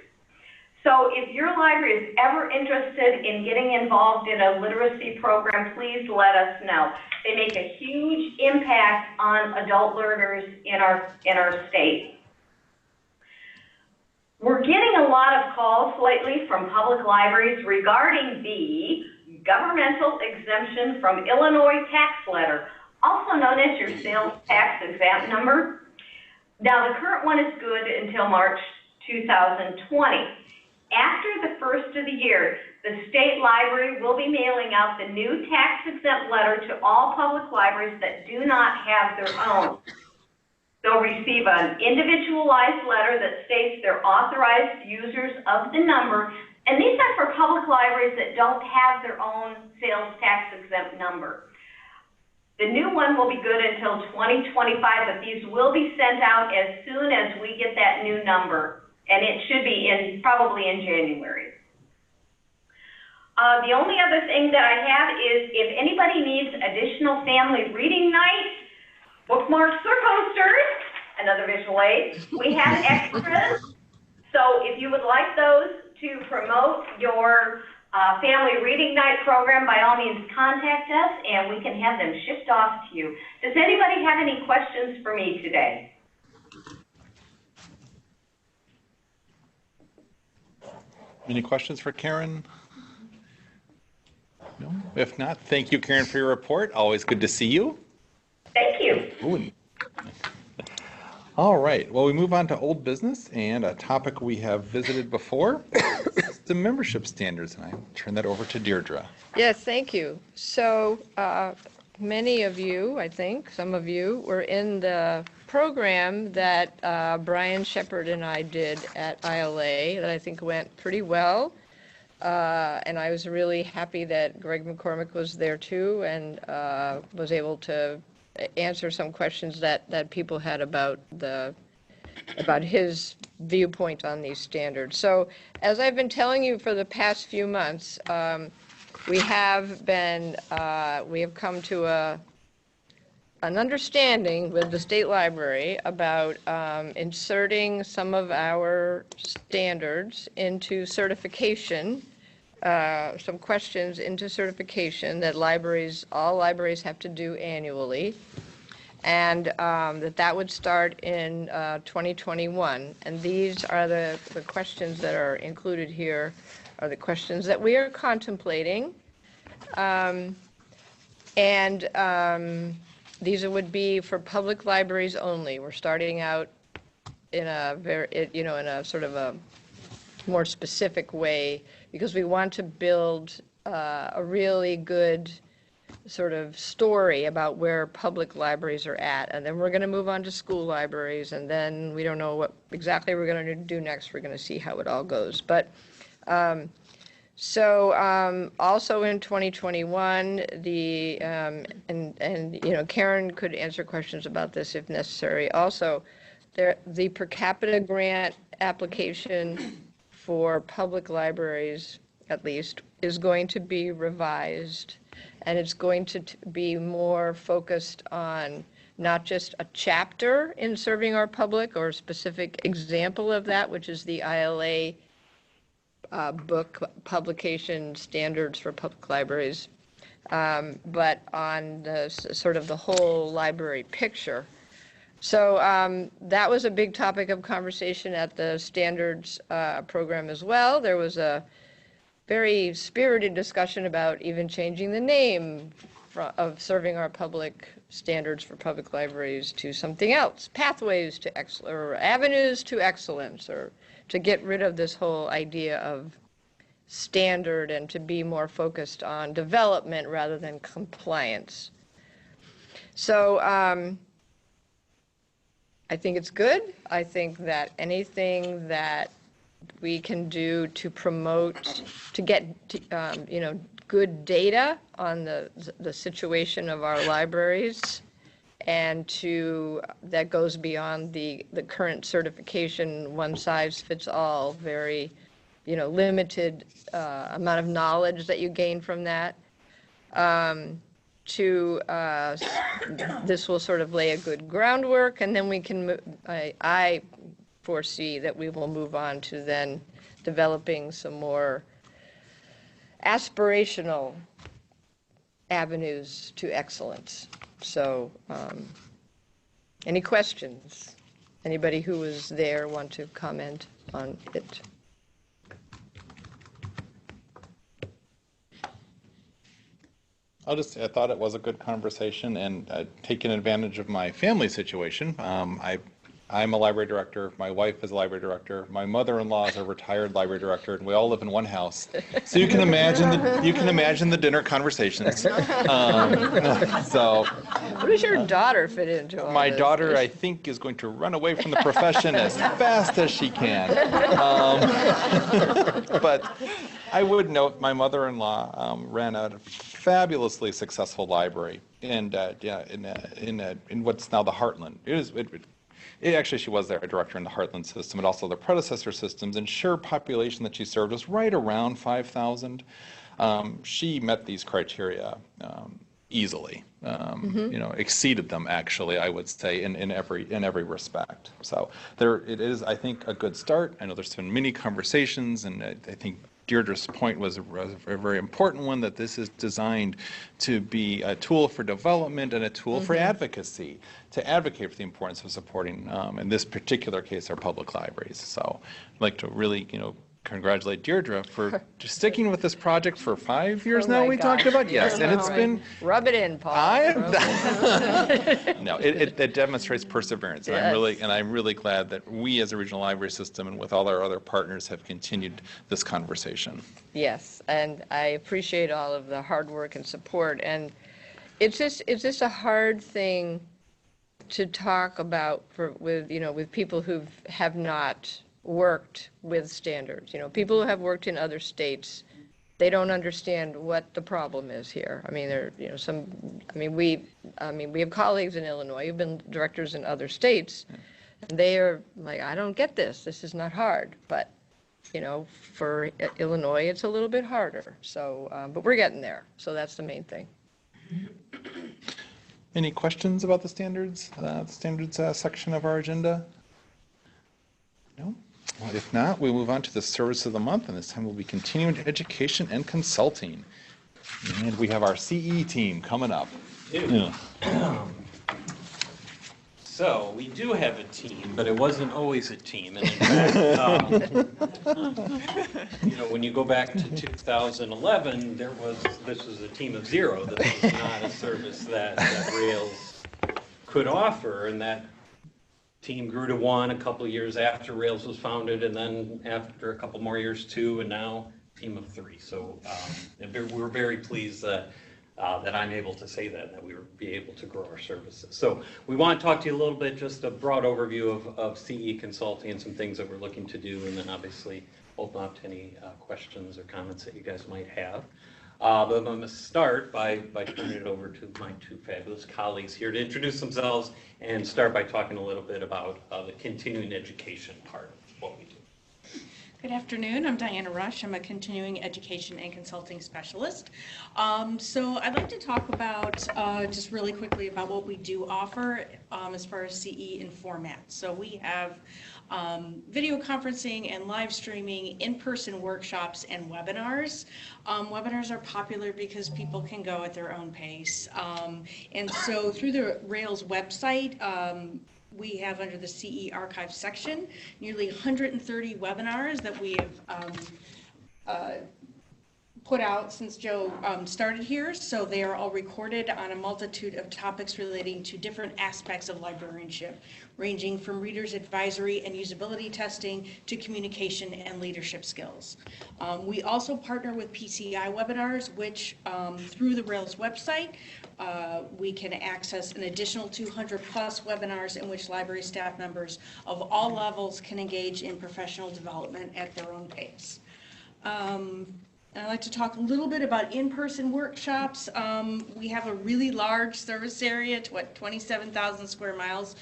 So if your library is ever interested in getting involved in a literacy program, please let us know. They make a huge impact on adult learners in our state. We're getting a lot of calls lately from public libraries regarding the governmental exemption from Illinois tax letter, also known as your sales tax exempt number. Now, the current one is good until March 2020. After the first of the year, the state library will be mailing out the new tax exempt letter to all public libraries that do not have their own. They'll receive an individualized letter that states they're authorized users of the number, and these are for public libraries that don't have their own sales tax exempt number. The new one will be good until 2025, but these will be sent out as soon as we get that new number, and it should be probably in January. The only other thing that I have is if anybody needs additional family reading night, bookmarks or posters, another visual aid, we have extras. So if you would like those to promote your family reading night program, by all means contact us and we can have them shipped off to you. Does anybody have any questions for me today? Any questions for Karen? No? If not, thank you, Karen, for your report. Always good to see you. Thank you. Ooh. All right, well, we move on to old business and a topic we have visited before, the membership standards, and I turn that over to Deirdre. Yes, thank you. So many of you, I think, some of you, were in the program that Brian Shepard and I did at ILA that I think went pretty well. And I was really happy that Greg McCormick was there too and was able to answer some questions that people had about his viewpoint on these standards. So as I've been telling you for the past few months, we have come to an understanding with the State Library about inserting some of our standards into certification, some questions into certification that all libraries have to do annually, and that would start in 2021. And these are the questions that are included here, are the questions that we are contemplating. These would be for public libraries only. We're starting out in a in a sort of a more specific way because we want to build a really good sort of story about where public libraries are at. And then we're going to move on to school libraries, and then we don't know what exactly we're going to do next. We're going to see how it all goes. But also in 2021, Karen could answer questions about this if necessary. Also, the per capita grant application for public libraries, at least, is going to be revised, and it's going to be more focused on not just a chapter in serving our public or a specific example of that, which is the ILA book publication standards for public libraries, but on the sort of the whole library picture. So that was a big topic of conversation at the standards program as well. There was a very spirited discussion about even changing the name of serving our public standards for public libraries to something else, pathways to excellence, or avenues to excellence, or to get rid of this whole idea of standard and to be more focused on development rather than compliance. So I think it's good. I think that anything that we can do to promote, to get, good data on the situation of our libraries, and that goes beyond the current certification, one size fits all, very, limited amount of knowledge that you gain from that. This will sort of lay a good groundwork, and then we can, I foresee that we will move on to then developing some more aspirational avenues to excellence. So, any questions? Anybody who was there want to comment on it? I thought it was a good conversation, and taking advantage of my family situation. I'm a library director. My wife is a library director. My mother-in-law is a retired library director, and we all live in one house. So you can imagine the dinner conversations. So what does your daughter fit into all my this? daughter, I think, is going to run away from the profession as fast as she can. But I would note my mother-in-law ran a fabulously successful library, and in what's now the Heartland. Actually, she was there, a director in the Heartland system, and also the predecessor systems. And sheer population that she served was right around 5,000. She met these criteria easily, exceeded them, actually, I would say, in every respect. So it is, I think, a good start. I know there's been many conversations, and I think Deirdre's point was a very important one, that this is designed to be a tool for development and a tool for advocacy, to advocate for the importance of supporting, in this particular case, our public libraries. So I'd like to really, congratulate Deirdre for just sticking with this project for 5 years now. We talked about, yes, and it's been. Rub it in, Paul. No, it demonstrates perseverance, and I'm really glad that we, as a regional library system, and with all our other partners, have continued this conversation. Yes, and I appreciate all of the hard work and support. And it's just a hard thing to talk about with people who have not worked with standards. People who have worked in other states, they don't understand what the problem is here. I mean, we have colleagues in Illinois who've been directors in other states, and they are like, I don't get this. This is not hard. But, for Illinois, it's a little bit harder. So, but we're getting there. So that's the main thing. Any questions about the standards section of our agenda? No? Well, if not, we move on to the service of the month, and this time we'll be continuing education and consulting. And we have our CE team coming up. So we do have a team, but it wasn't always a team. And in fact, when you go back to 2011, this was a team of zero. This was not a service that Rails could offer, and that team grew to one a couple of years after Rails was founded, and then after a couple more years, two, and now a team of three. So we're very pleased that I'm able to say that we will be able to grow our services. So we want to talk to you a little bit, just a broad overview of CE consulting and some things that we're looking to do, and then obviously open up to any questions or comments that you guys might have. But I'm going to start by turning it over to my two fabulous colleagues here to introduce themselves and start by talking a little bit about the continuing education part of what we do. Good afternoon, I'm Diana Rush. I'm a continuing education and consulting specialist. So I'd like to talk about, just really quickly about what we do offer as far as CE in format. So we have video conferencing and live streaming, in-person workshops, and webinars. Webinars are popular because people can go at their own pace. And so through the Rails website, we have under the CE archive section nearly 130 webinars that we have put out since Joe started here. So they are all recorded on a multitude of topics relating to different aspects of librarianship, ranging from readers advisory and usability testing to communication and leadership skills. We also partner with PCI webinars, which through the Rails website, we can access an additional 200 plus webinars in which library staff members of all levels can engage in professional development at their own pace. I'd like to talk a little bit about in-person workshops. We have a really large service area, 27,000 square miles.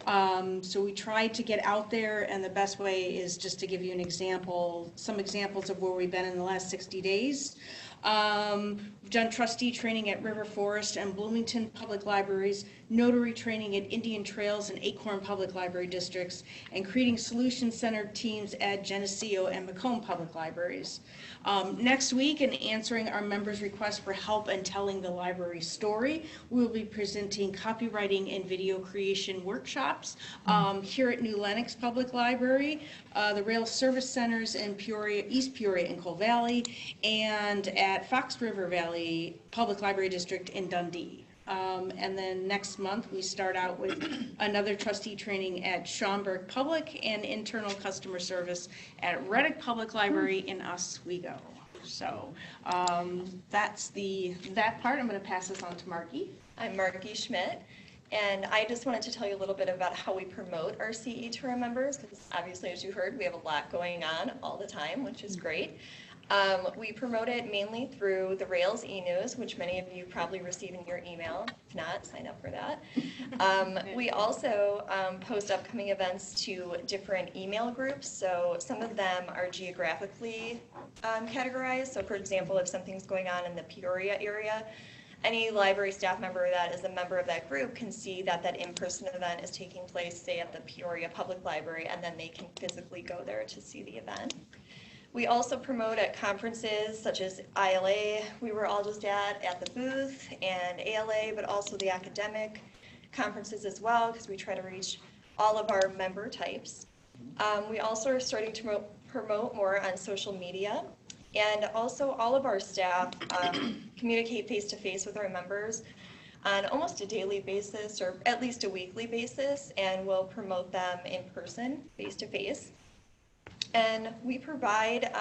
So we try to get out there, and the best way is just to give you an example, some examples of where we've been in the last 60 days. We've done trustee training at River Forest and Bloomington Public Libraries, notary training at Indian Trails and Acorn Public Library Districts, and creating solution-centered teams at Geneseo and Macomb Public Libraries. Next week, in answering our members' requests for help in telling the library story, we will be presenting copywriting and video creation workshops here at New Lenox Public Library, the Rail Service Centers in Peoria, East Peoria and Coal Valley, and at Fox River Valley Public Library District in Dundee. And then next month, we start out with another trustee training at Schaumburg Public and internal customer service at Reddick Public Library in Oswego. So that's that part. I'm going to pass this on to Marky. I'm Marky Schmidt, and I just wanted to tell you a little bit about how we promote our CE to our members, because obviously, as you heard, we have a lot going on all the time, which is great. We promote it mainly through the Rails e-news, which many of you probably receive in your email. If not, sign up for that. We also post upcoming events to different email groups. So some of them are geographically categorized. So for example, if something's going on in the Peoria area, any library staff member that is a member of that group can see that that in-person event is taking place, say, at the Peoria Public Library, and then they can physically go there to see the event. We also promote at conferences such as ILA, we were all just at the booth, and ALA, but also the academic conferences as well, because we try to reach all of our member types. We also are starting to promote more on social media, and also all of our staff communicate face-to-face with our members on almost a daily basis, or at least a weekly basis, and we'll promote them in person, face-to-face. And we provide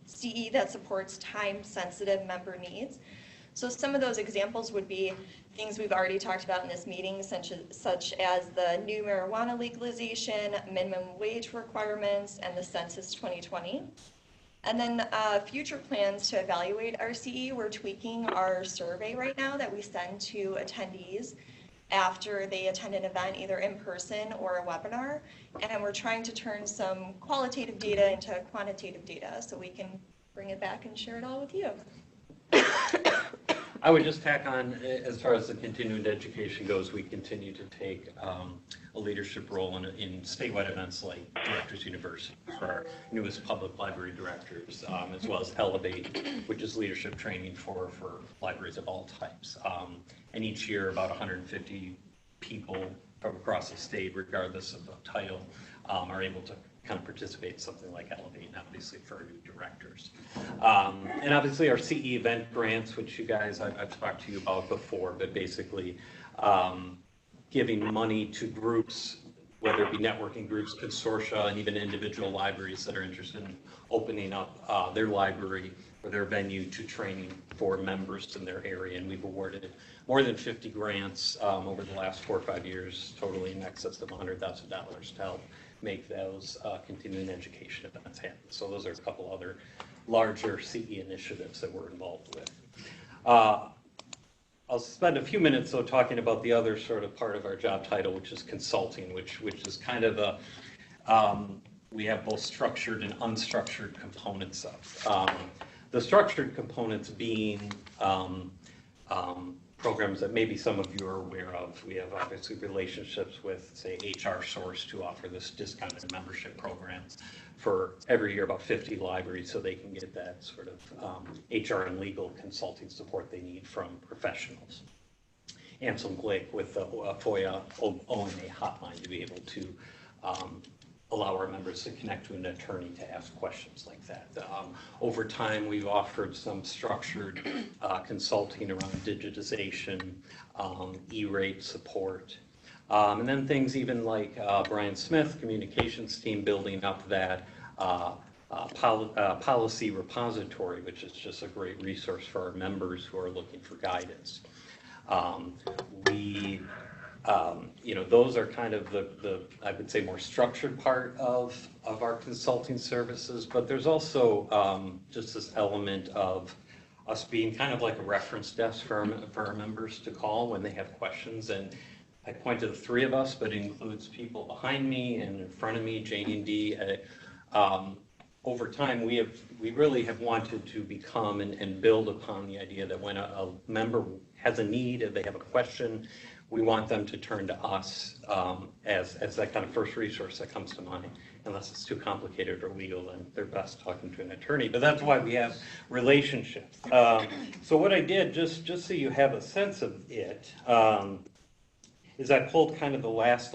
CE that supports time-sensitive member needs. So some of those examples would be things we've already talked about in this meeting, such as the new marijuana legalization, minimum wage requirements, and the Census 2020. And then future plans to evaluate our CE, we're tweaking our survey right now that we send to attendees after they attend an event, either in person or a webinar. And we're trying to turn some qualitative data into quantitative data so we can bring it back and share it all with you. I would just tack on, as far as the continuing education goes, we continue to take a leadership role in statewide events like Directors University for our newest public library directors, as well as Elevate, which is leadership training for libraries of all types. And each year, about 150 people from across the state, regardless of the title, are able to kind of participate in something like Elevate, and obviously for our new directors. And obviously our CE event grants, which you guys, I've talked to you about before, but basically giving money to groups, whether it be networking groups, consortia, and even individual libraries that are interested in opening up their library or their venue to training for members in their area. And we've awarded more than 50 grants over the last 4 or 5 years, totaling in excess of $100,000 to help make those continuing education events happen. So those are a couple other larger CE initiatives that we're involved with. I'll spend a few minutes though talking about the other sort of part of our job title, which is consulting, which is kind of a, we have both structured and unstructured components of. The structured components being programs that maybe some of you are aware of. We have obviously relationships with, say, HR Source to offer this discounted membership programs for every year about 50 libraries so they can get that sort of HR and legal consulting support they need from professionals. Ansel Blake with the FOIA OMA hotline to be able to allow our members to connect to an attorney to ask questions like that. Over time, we've offered some structured consulting around digitization, E-rate support, and then things even like Brian Smith, communications team, building up that policy repository, which is just a great resource for our members who are looking for guidance. Those are kind of the I would say more structured part of our consulting services, but there's also just this element of us being kind of like a reference desk for our members to call when they have questions. And I point to the three of us, but it includes people behind me and in front of me, Jane and Dee. Over time, we really have wanted to become and build upon the idea that when a member has a need, if they have a question, we want them to turn to us as that kind of first resource that comes to mind. Unless it's too complicated or legal, then they're best talking to an attorney. But that's why we have relationships. So what I did, just so you have a sense of it, is I pulled kind of the last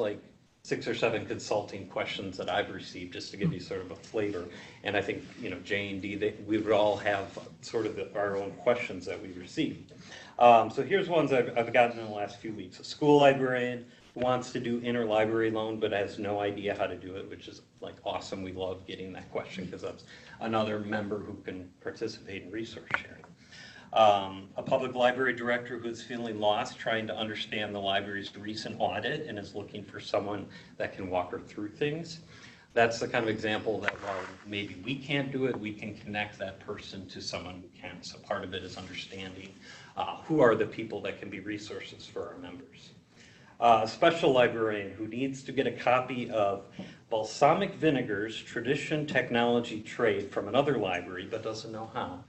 6 or 7 consulting questions that I've received, just to give you sort of a flavor. And I think, J and D, we would all have sort of our own questions that we received. So here's ones I've gotten in the last few weeks. A school librarian who wants to do interlibrary loan but has no idea how to do it, which is awesome. We love getting that question because that's another member who can participate in resource sharing. A public library director who's feeling lost trying to understand the library's recent audit and is looking for someone that can walk her through things. That's the kind of example that while maybe we can't do it, we can connect that person to someone who can. So part of it is understanding who are the people that can be resources for our members. A special librarian who needs to get a copy of Balsamic Vinegar's Tradition Technology Trade from another library, but doesn't know how.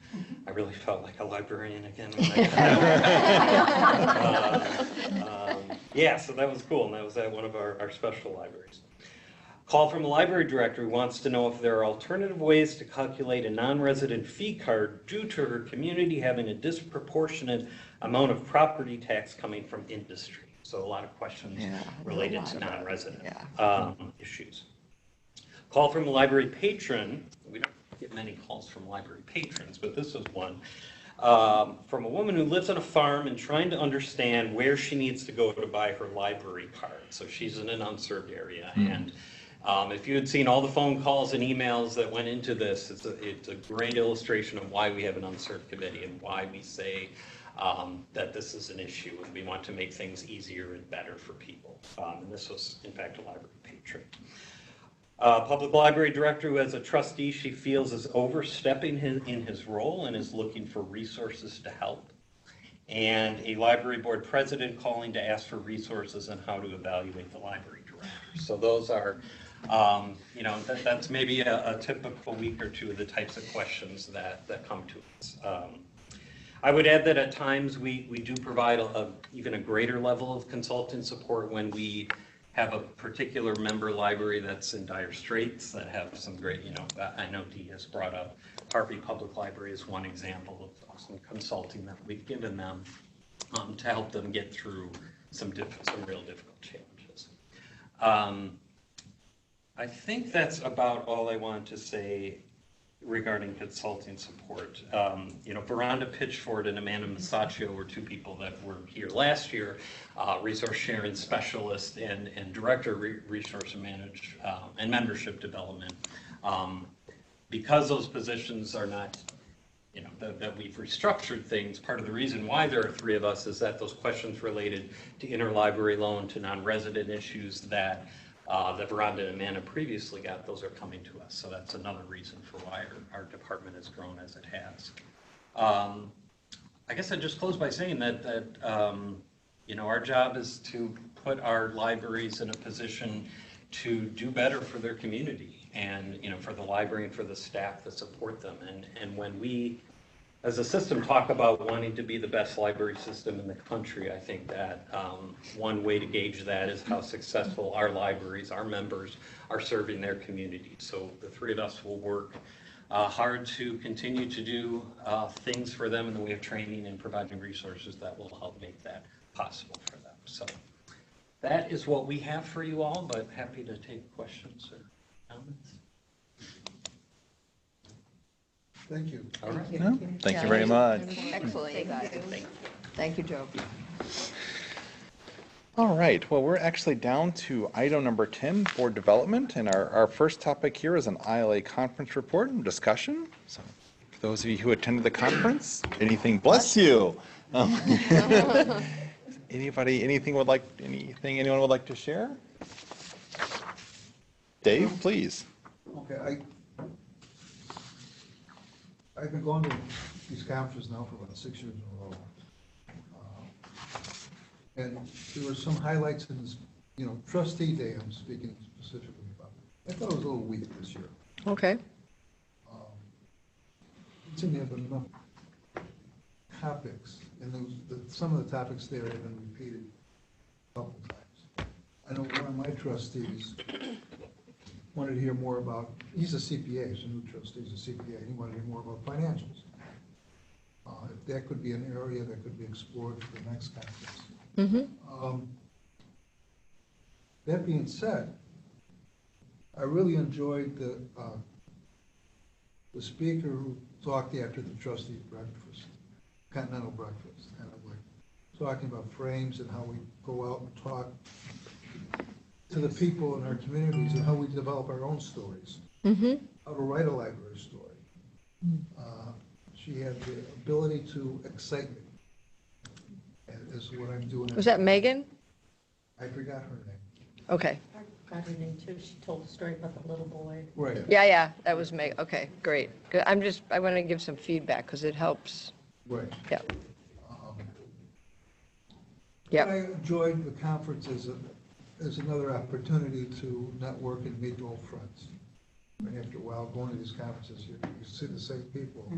I really felt like a librarian again when I got that. So that was cool, and that was at one of our special libraries. Call from a library director who wants to know if there are alternative ways to calculate a non-resident fee card due to her community having a disproportionate amount of property tax coming from industry. So a lot of questions related to non-resident issues. Call from a library patron. We don't get many calls from library patrons, but this was one. From a woman who lives on a farm and trying to understand where she needs to go to buy her library card. So she's in an unserved area. And if you had seen all the phone calls and emails that went into this, it's a great illustration of why we have an unserved committee and why we say that this is an issue and we want to make things easier and better for people. And this was, in fact, a library patron. Public library director who, as a trustee, she feels is overstepping in his role and is looking for resources to help. And a library board president calling to ask for resources on how to evaluate the library director. So those are, that's maybe a typical week or two of the types of questions that come to us. I would add that at times we do provide even a greater level of consultant support when we have a particular member library that's in dire straits, that have some great, I know Dee has brought up Harvey Public Library as one example of some consulting that we've given them to help them get through some real difficult challenges. I think that's about all I wanted to say regarding consulting support. Veranda Pitchford and Amanda Masaccio were two people that were here last year, resource sharing specialist and director of resource and membership development. Because those positions are not, that we've restructured things, part of the reason why there are three of us is that those questions related to interlibrary loan, to non-resident issues that Veranda and Amanda previously got, those are coming to us. So that's another reason for why our department has grown as it has. I guess I'd just close by saying that you know, our job is to put our libraries in a position to do better for their community and, you know, for the library and for the staff that support them. And when we, as a system, talk about wanting to be the best library system in the country, I think that one way to gauge that is how successful our libraries, our members, are serving their community. So the three of us will work hard to continue to do things for them in the way of training and providing resources that will help make that possible for them. So that is what we have for you all, but happy to take questions or comments. Thank you. All right. Thank you very much. Excellent, you guys. Thank you, Joe. All right, well, we're actually down to item number 10, board development, and our first topic here is an ILA conference report and discussion. So for those of you who attended the conference, bless you. Anything anyone would like to share? Dave, please. Okay, I've been going to these conferences now for about 6 years in a row. And there were some highlights in this, you know, trustee day I'm speaking specifically about. I thought it was a little weak this year. Okay. It seemed to have enough topics, and some of the topics there have been repeated a couple times. I know one of my trustees wanted to hear more about, he's a CPA, he's a new trustee, he's a CPA, he wanted to hear more about financials. If that could be an area that could be explored for the next conference. That being said, I really enjoyed the speaker who talked after the trustee breakfast, continental breakfast, kind of like talking about frames and how we go out and talk to the people in our communities and how we develop our own stories, how to write a library story. She had the ability to excite me, is what I'm doing. Was that Megan? I forgot her name. Okay. I got her name too. She told a story about the little boy. Right. Yeah, that was Megan. Okay, great. Good. I want to give some feedback because it helps. Right. Yeah. But I enjoyed the conference as another opportunity to network and meet old friends. And after a while, going to these conferences, you see the same people.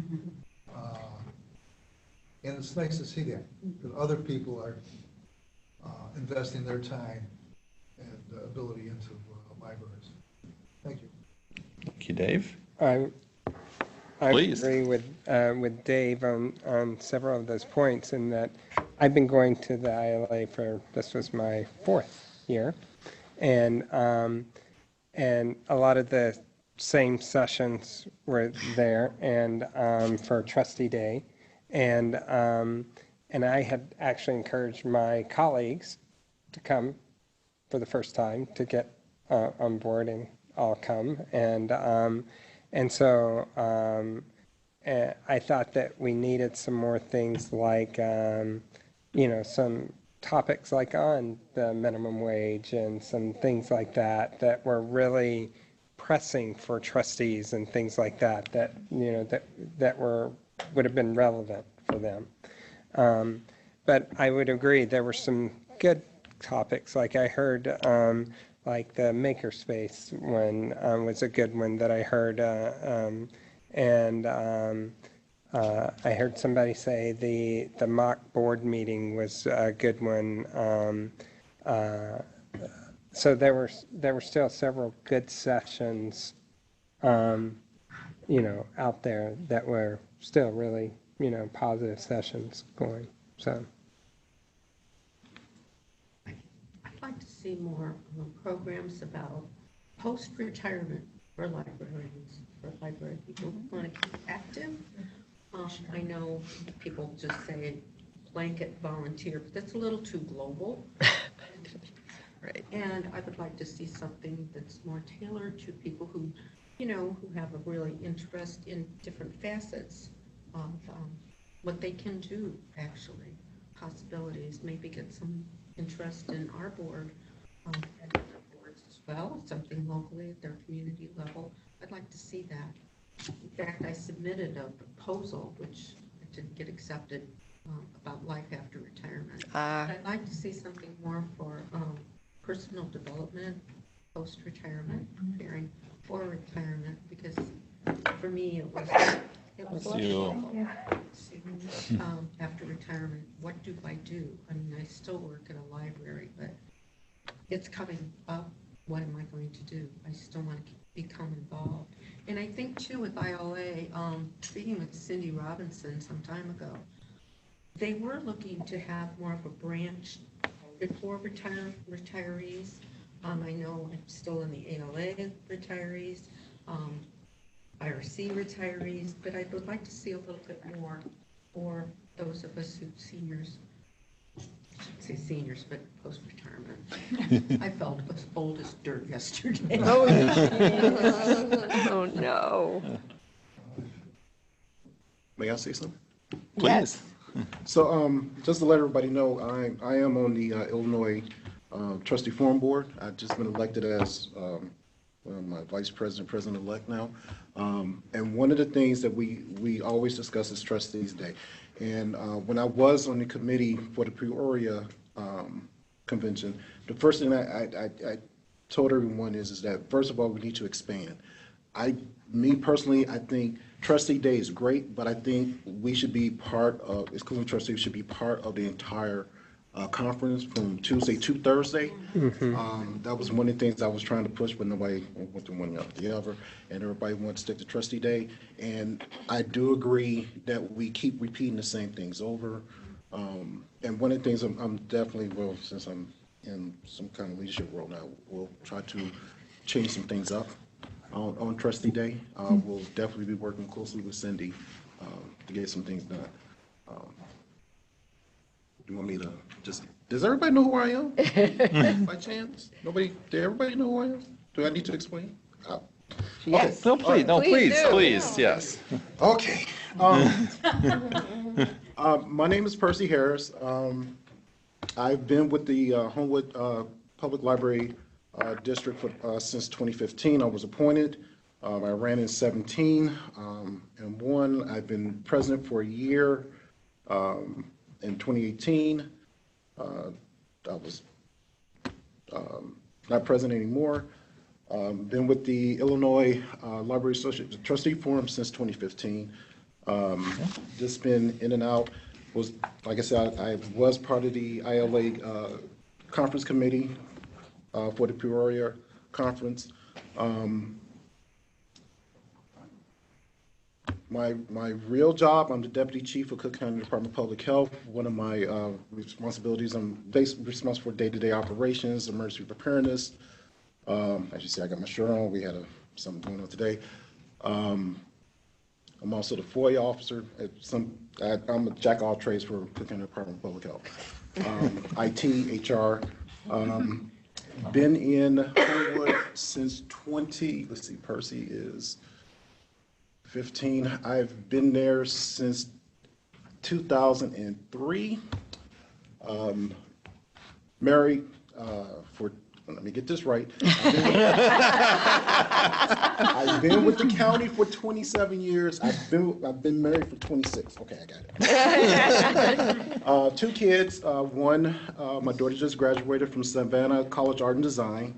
And it's nice to see that other people are investing their time and ability into libraries. Thank you. Thank you, Dave. I Please. agree with Dave on several of those points in that I've been going to the ILA this was my 4th year, and a lot of the same sessions were there, and for Trustee Day, and I had actually encouraged my colleagues to come for the first time to get on board and all come, and so I thought that we needed some more things like, you know, some topics like on the minimum wage and some things like that were really pressing for trustees and things like that, you know, that would have been relevant for them. But I would agree there were some good topics. Like I heard, like the makerspace one was a good one that I heard, and I heard somebody say the mock board meeting was a good one. So there were still several good sessions, you know, out there that were still really, you know, positive sessions going. So I'd like to see more programs about post-retirement for librarians, for library people who want to keep active. I know people just say blanket volunteer, but that's a little too global. Right. And I would like to see something that's more tailored to people who, you know, who have a really interest in different facets of what they can do, actually. Possibilities, maybe get some interest in our board, and other boards as well, something locally at their community level. I'd like to see that. In fact, I submitted a proposal, which didn't get accepted, about life after retirement. Ah. But I'd like to see something more for personal development, post-retirement, preparing for retirement, because for me, it was after retirement, what do I do? I mean, I still work at a library, but it's coming up. What am I going to do? I still want to become involved. And I think too with ILA, speaking with Cindy Robinson some time ago, they were looking to have more of a branch for retirees. I know I'm still in the ALA retirees, IRC retirees, but I would like to see a little bit more for those of us who seniors, I shouldn't say seniors, but post-retirement. I felt as old as dirt yesterday. Oh, oh no. May I say something? Yes. So, just to let everybody know, I am on the Illinois Trustee Forum Board. I've just been elected as my vice president, president-elect now. And one of the things that we always discuss is Trustees Day. And when I was on the committee for the Peoria convention, the first thing I told everyone is that, first of all, we need to expand. Me personally, I think Trustee Day is great, but I think we should be part of, excluding trustees, should be part of the entire conference from Tuesday to Thursday. That was one of the things I was trying to push, but nobody went to one after the other, and everybody wanted to stick to Trustee Day. And I do agree that we keep repeating the same things over. And one of the things I'm definitely, well, since I'm in some kind of leadership role now, we'll try to change some things up on Trustee Day. We'll definitely be working closely with Cindy to get some things done. You want me to just, does everybody know who I am? By chance? Nobody, did everybody know who I am? Do I need to explain? Yes. No, please, no, Please please, do. please, yes. Okay. My name is Percy Harris. I've been with the Homewood Public Library District for, since 2015. I was appointed. I ran in 17 and won. I've been president for a year. In 2018, I was not president anymore. Been with the Illinois Library Association Trustee Forum since 2015. Just been in and out. Was, like I said, I was part of the ILA conference committee for the Peoria conference. My real job, I'm the Deputy Chief of Cook County Department of Public Health. One of my responsibilities, I'm responsible for day-to-day operations, emergency preparedness. As you see, I got my shirt on. We had something going on today. I'm also the FOIA officer. I'm a jack of all trades for Cook County Department of Public Health. IT, HR. Been in Homewood since let's see, Percy is 15. I've been there since 2003. Married for, let me get this right. I've been with the county for 27 years. I've been married for 26. Okay, I got it. 2 kids. One, my daughter just graduated from Savannah College Art and Design.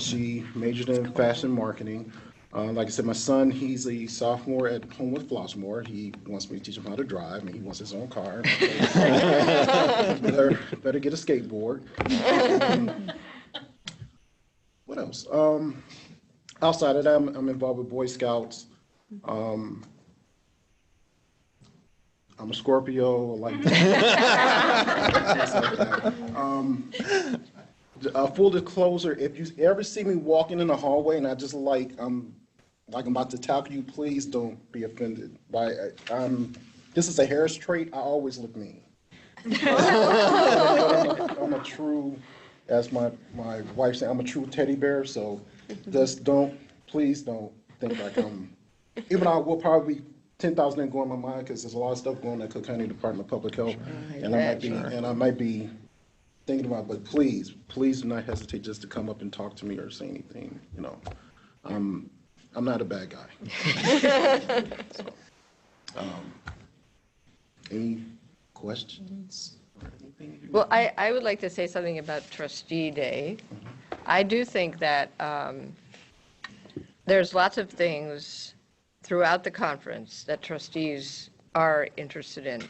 She majored in fashion marketing. Like I said, my son, he's a sophomore at Homewood Flossmoor. He wants me to teach him how to drive, and he wants his own car. better get a skateboard. What else? Outside of that, I'm involved with Boy Scouts. I'm a Scorpio. I like that. Full disclosure, if you ever see me walking in the hallway and I just I'm about to tackle you, please don't be offended. This is a Harris trait. I always look mean. I'm a true, as my wife said, I'm a true teddy bear. So just please don't think like I'm. Even though I will probably 10,000 things going in my mind because there's a lot of stuff going on at Cook County Department of Public Health, and I might be thinking about. But please do not hesitate just to come up and talk to me or say anything. You know, I'm not a bad guy. So, any questions or anything? Well, I would like to say something about Trustee Day. I do think that there's lots of things throughout the conference that trustees are interested in.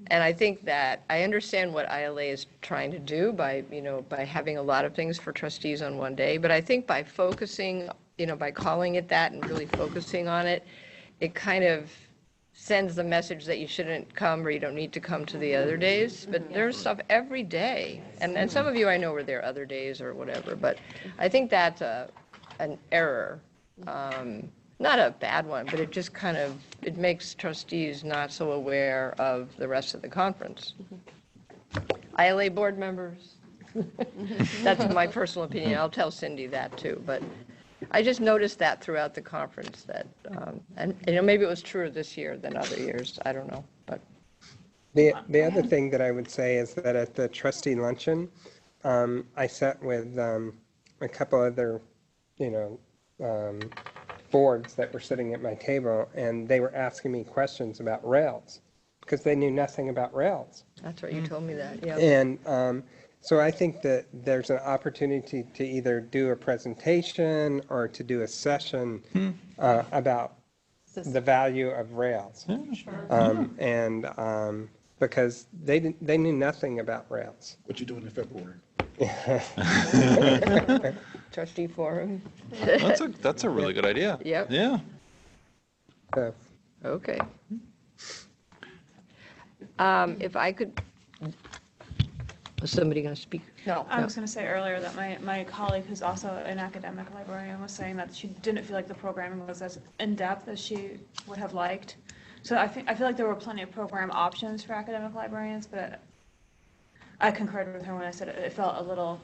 And I think that I understand what ILA is trying to do by, by having a lot of things for trustees on one day. But I think by focusing, by calling it that and really focusing on it, it kind of sends the message that you shouldn't come or you don't need to come to the other days. But there's stuff every day. And some of you I know were there other days or whatever. But I think that's an error. Not a bad one, but it just kind of, it makes trustees not so aware of the rest of the conference. ILA board members, that's my personal opinion. I'll tell Cindy that too, but I just noticed that throughout the conference that, and maybe it was truer this year than other years, I don't know, but. The other thing that I would say is that at the trustee luncheon, I sat with a couple other, boards that were sitting at my table, and they were asking me questions about rails because they knew nothing about rails. That's right, you told me that, yeah. And so I think that there's an opportunity to either do a presentation or to do a session about the value of rails. And because they knew nothing about rails. What you doing in February? Trustee forum. That's a really good idea. Yep. Yeah. Okay. If I could, was somebody going to speak? No. I was going to say earlier that my colleague, who's also an academic librarian, was saying that she didn't feel like the programming was as in-depth as she would have liked. So I feel like there were plenty of program options for academic librarians, but I concurred with her when I said it felt a little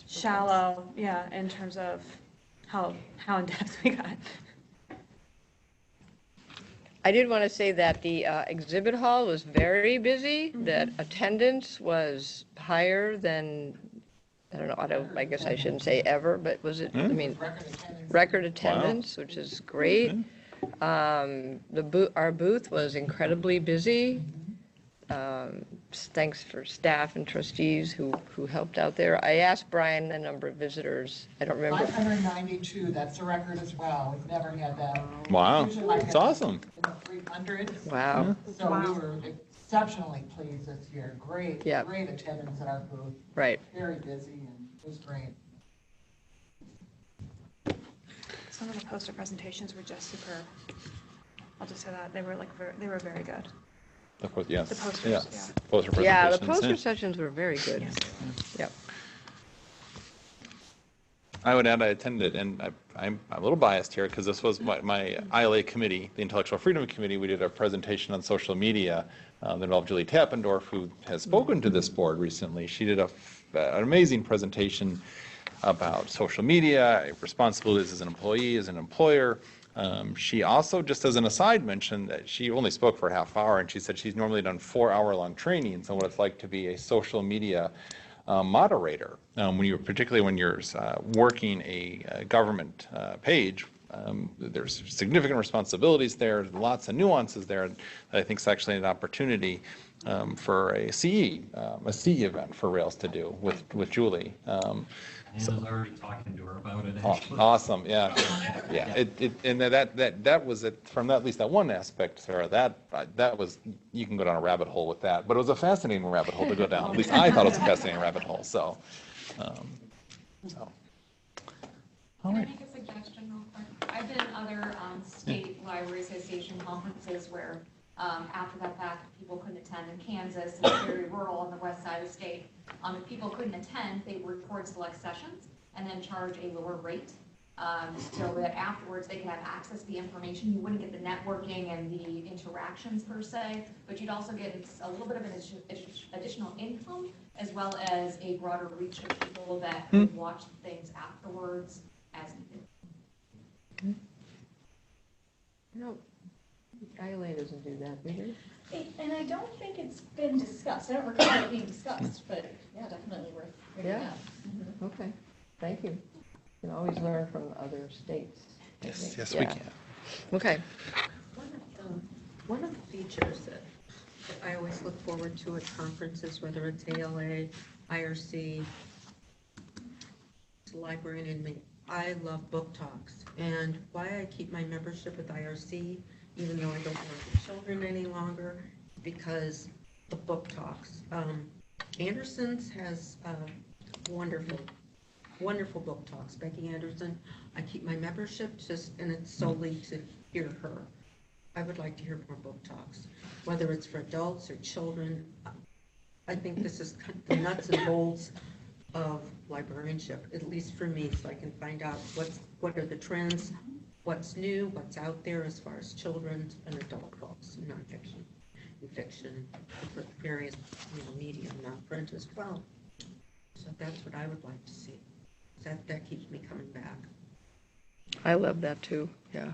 shallow, yeah, in terms of how in-depth we got. I did want to say that the exhibit hall was very busy, that attendance was higher than, I don't know, I guess I shouldn't say ever, but was it, I mean, record attendance, which is great. Our booth was incredibly busy. Thanks for staff and trustees who helped out there. I asked Brian the number of visitors. I don't remember. 592, that's the record as well. We've never had that. Wow, Usually like it's at awesome. In the 300s. Wow. So we were exceptionally pleased this year. Great attendance at our booth. Right. Very busy and it was great. Some of the poster presentations were just superb. I'll just say that they were very good. Yes. The posters, yeah. yeah. Poster Yeah, the presentations, poster sessions were very good. Yes. Yep. I would add I attended, and I'm a little biased here because this was my ILA committee, the Intellectual Freedom Committee. We did a presentation on social media that involved Julie Tappendorf, who has spoken to this board recently. She did an amazing presentation about social media, responsibilities as an employee, as an employer. She also, just as an aside, mentioned that she only spoke for a half hour, and she said she's normally done 4-hour-long trainings on what it's like to be a social media moderator. Particularly when you're working a government page, there's significant responsibilities there, lots of nuances there. I think it's actually an opportunity for a CE event for Rails to do with Julie. I was already talking to her about it. Actually. Awesome, yeah, yeah. And that was it from at least that one aspect, Sarah. That was, you can go down a rabbit hole with that, but it was a fascinating rabbit hole to go down. At least I thought it was a fascinating rabbit hole. So. All Can I right. make a suggestion real quick? I've been in other state library association conferences where after that fact, people couldn't attend in Kansas, and it's very rural on the west side of the state. If people couldn't attend, they would record select sessions and then charge a lower rate so that afterwards they could have access to the information. You wouldn't get the networking and the interactions per se, but you'd also get a little bit of an additional income as well as a broader reach of people that would watch things afterwards as needed. No, ILA doesn't do that, do they? And I don't think it's been discussed. I don't recall it being discussed, but yeah, definitely worth bringing Yeah. up. Okay, thank you. You can always learn from other states. Yes, we can. Okay. One of the features that I always look forward to at conferences, whether it's ALA, IRC, it's a librarian in me. I love book talks, and why I keep my membership with IRC, even though I don't work with children any longer, because the book talks. Anderson's has wonderful book talks. Becky Anderson, I keep my membership and it's solely to hear her. I would like to hear more book talks, whether it's for adults or children. I think this is the nuts and bolts of librarianship, at least for me, so I can find out what are the trends, what's new, what's out there as far as children's and adult books, nonfiction, and fiction, various media, non-print as well. So that's what I would like to see. That keeps me coming back. I love that too, yeah.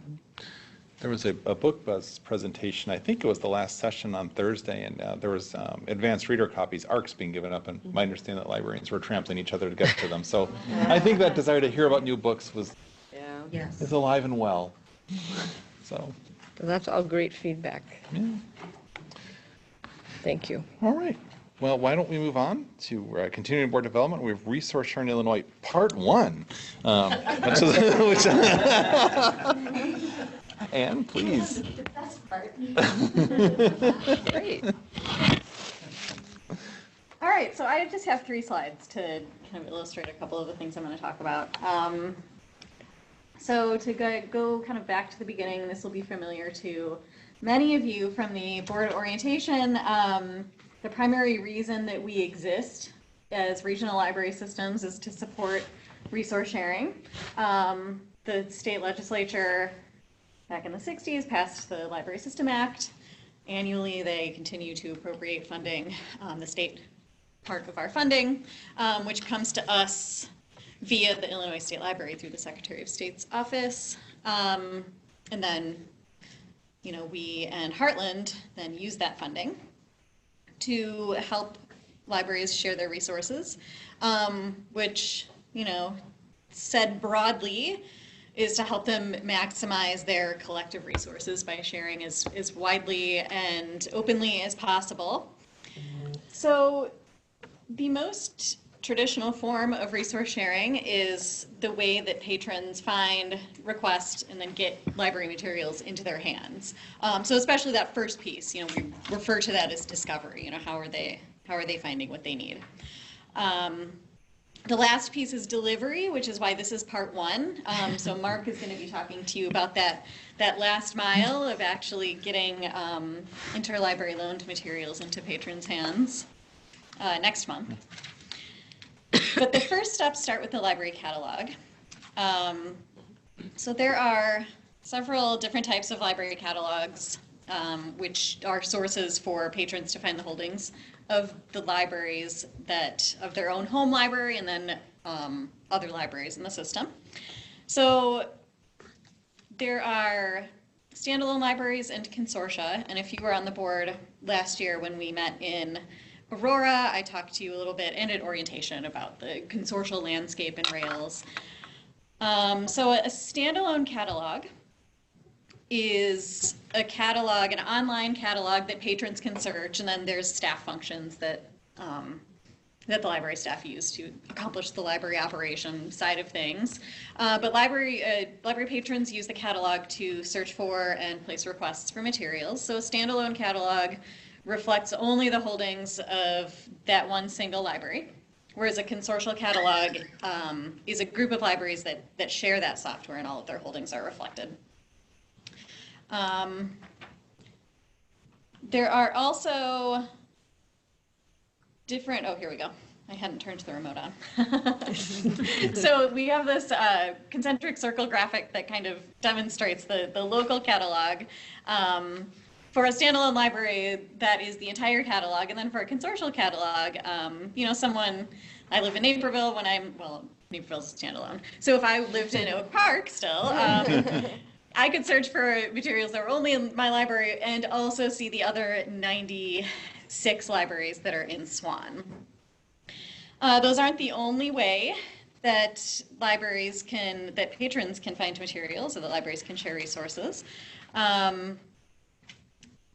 There was a book buzz presentation, I think it was the last session on Thursday, and there was advanced reader copies, ARCs being given up, and my understanding that librarians were trampling each other to get to them. So I think that desire to hear about new books is alive and well. So that's all great feedback. Yeah. Thank you. All right. Well, why don't we move on to continuing board development? We have Resource Sharing Illinois Part 1. Anne, please. The best part. Great. All right, so I just have 3 slides to kind of illustrate a couple of the things I'm going to talk about. So to go kind of back to the beginning, this will be familiar to many of you from the board orientation. The primary reason that we exist as regional library systems is to support resource sharing. The state legislature back in the 60s passed the Library System Act. Annually, they continue to appropriate funding, the state part of our funding, which comes to us via the Illinois State Library through the Secretary of State's office. And then, we and Heartland then use that funding to help libraries share their resources, which, said broadly, is to help them maximize their collective resources by sharing as widely and openly as possible. So the most traditional form of resource sharing is the way that patrons find, request, and then get library materials into their hands. So especially that first piece, we refer to that as discovery. How are they finding what they need? The last piece is delivery, which is why this is part 1. So Mark is going to be talking to you about that last mile of actually getting interlibrary loaned materials into patrons' hands next month. But the first steps start with the library catalog. So there are several different types of library catalogs, which are sources for patrons to find the holdings of the libraries of their own home library and then other libraries in the system. So there are standalone libraries and consortia, and if you were on the board last year when we met in Aurora, I talked to you a little bit and at orientation about the consortial landscape in Rails. So a standalone catalog is an online catalog that patrons can search, and then there's staff functions that the library staff use to accomplish the library operation side of things. But library patrons use the catalog to search for and place requests for materials. So a standalone catalog reflects only the holdings of that one single library, whereas a consortial catalog is a group of libraries that share that software and all of their holdings are reflected. There are also different, here we go. I hadn't turned the remote on. So we have this concentric circle graphic that kind of demonstrates the local catalog. For a standalone library, that is the entire catalog. And then for a consortial catalog, I live in Naperville Naperville's standalone. So if I lived in Oak Park still, I could search for materials that were only in my library and also see the other 96 libraries that are in Swan. Those aren't the only way that patrons can find materials or that libraries can share resources.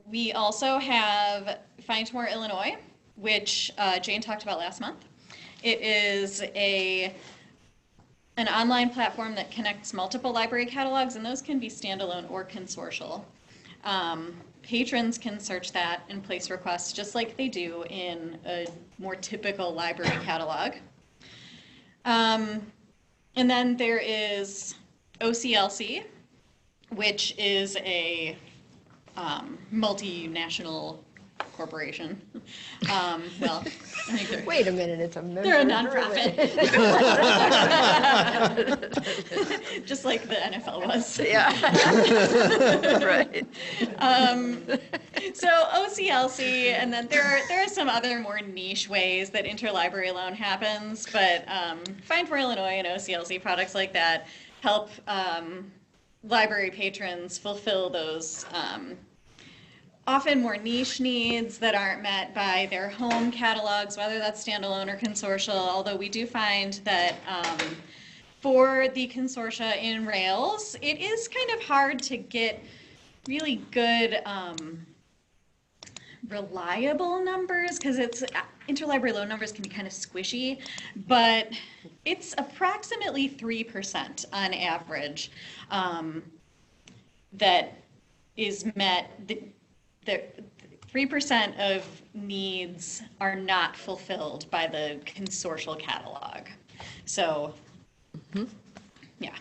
We also have Find More Illinois, which Jane talked about last month. It is an online platform that connects multiple library catalogs, and those can be standalone or consortial. Patrons can search that and place requests just like they do in a more typical library catalog. And then there is OCLC, which is a multinational corporation. Well, I think they're... Wait a minute, it's a member. They're a nonprofit. Just like the NFL was. Yeah. Right. So OCLC, and then there are some other more niche ways that interlibrary loan happens, but Find for Illinois and OCLC products like that help library patrons fulfill those often more niche needs that aren't met by their home catalogs, whether that's standalone or consortial, although we do find that for the consortia in Rails, it is kind of hard to get really good reliable numbers, because it's interlibrary loan numbers can be kind of squishy, but it's approximately 3% on average that is met. The 3% of needs are not fulfilled by the consortial catalog. So, yeah.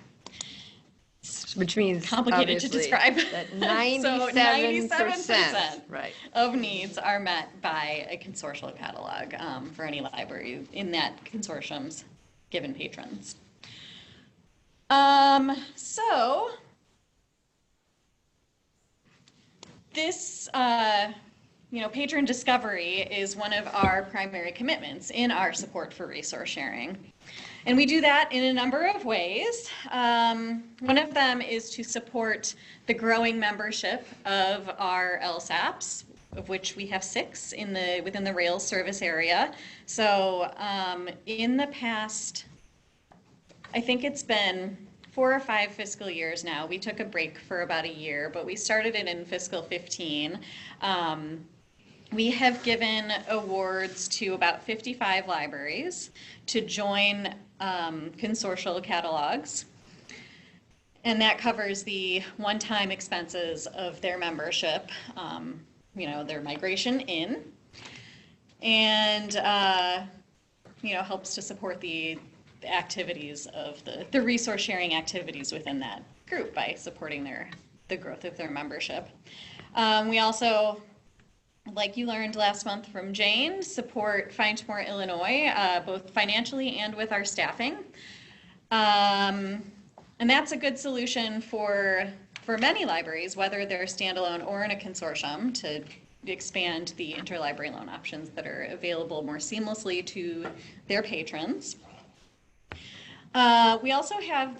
Which means complicated to describe. That 97% 97% right. of needs are met by a consortial catalog for any library in that consortium's given patrons. So this, patron discovery is one of our primary commitments in our support for resource sharing. And we do that in a number of ways. One of them is to support the growing membership of our LSAPs, of which we have 6 within the Rails service area. So in the past, I think it's been 4 or 5 fiscal years now. We took a break for about a year, but we started it in fiscal 15. We have given awards to about 55 libraries to join consortial catalogs. And that covers the one-time expenses of their membership, their migration in, and, helps to support the activities of the resource sharing activities within that group by supporting the growth of their membership. We also, like you learned last month from Jane, support Find More Illinois, both financially and with our staffing. And that's a good solution for many libraries, whether they're standalone or in a consortium, to expand the interlibrary loan options that are available more seamlessly to their patrons. We also have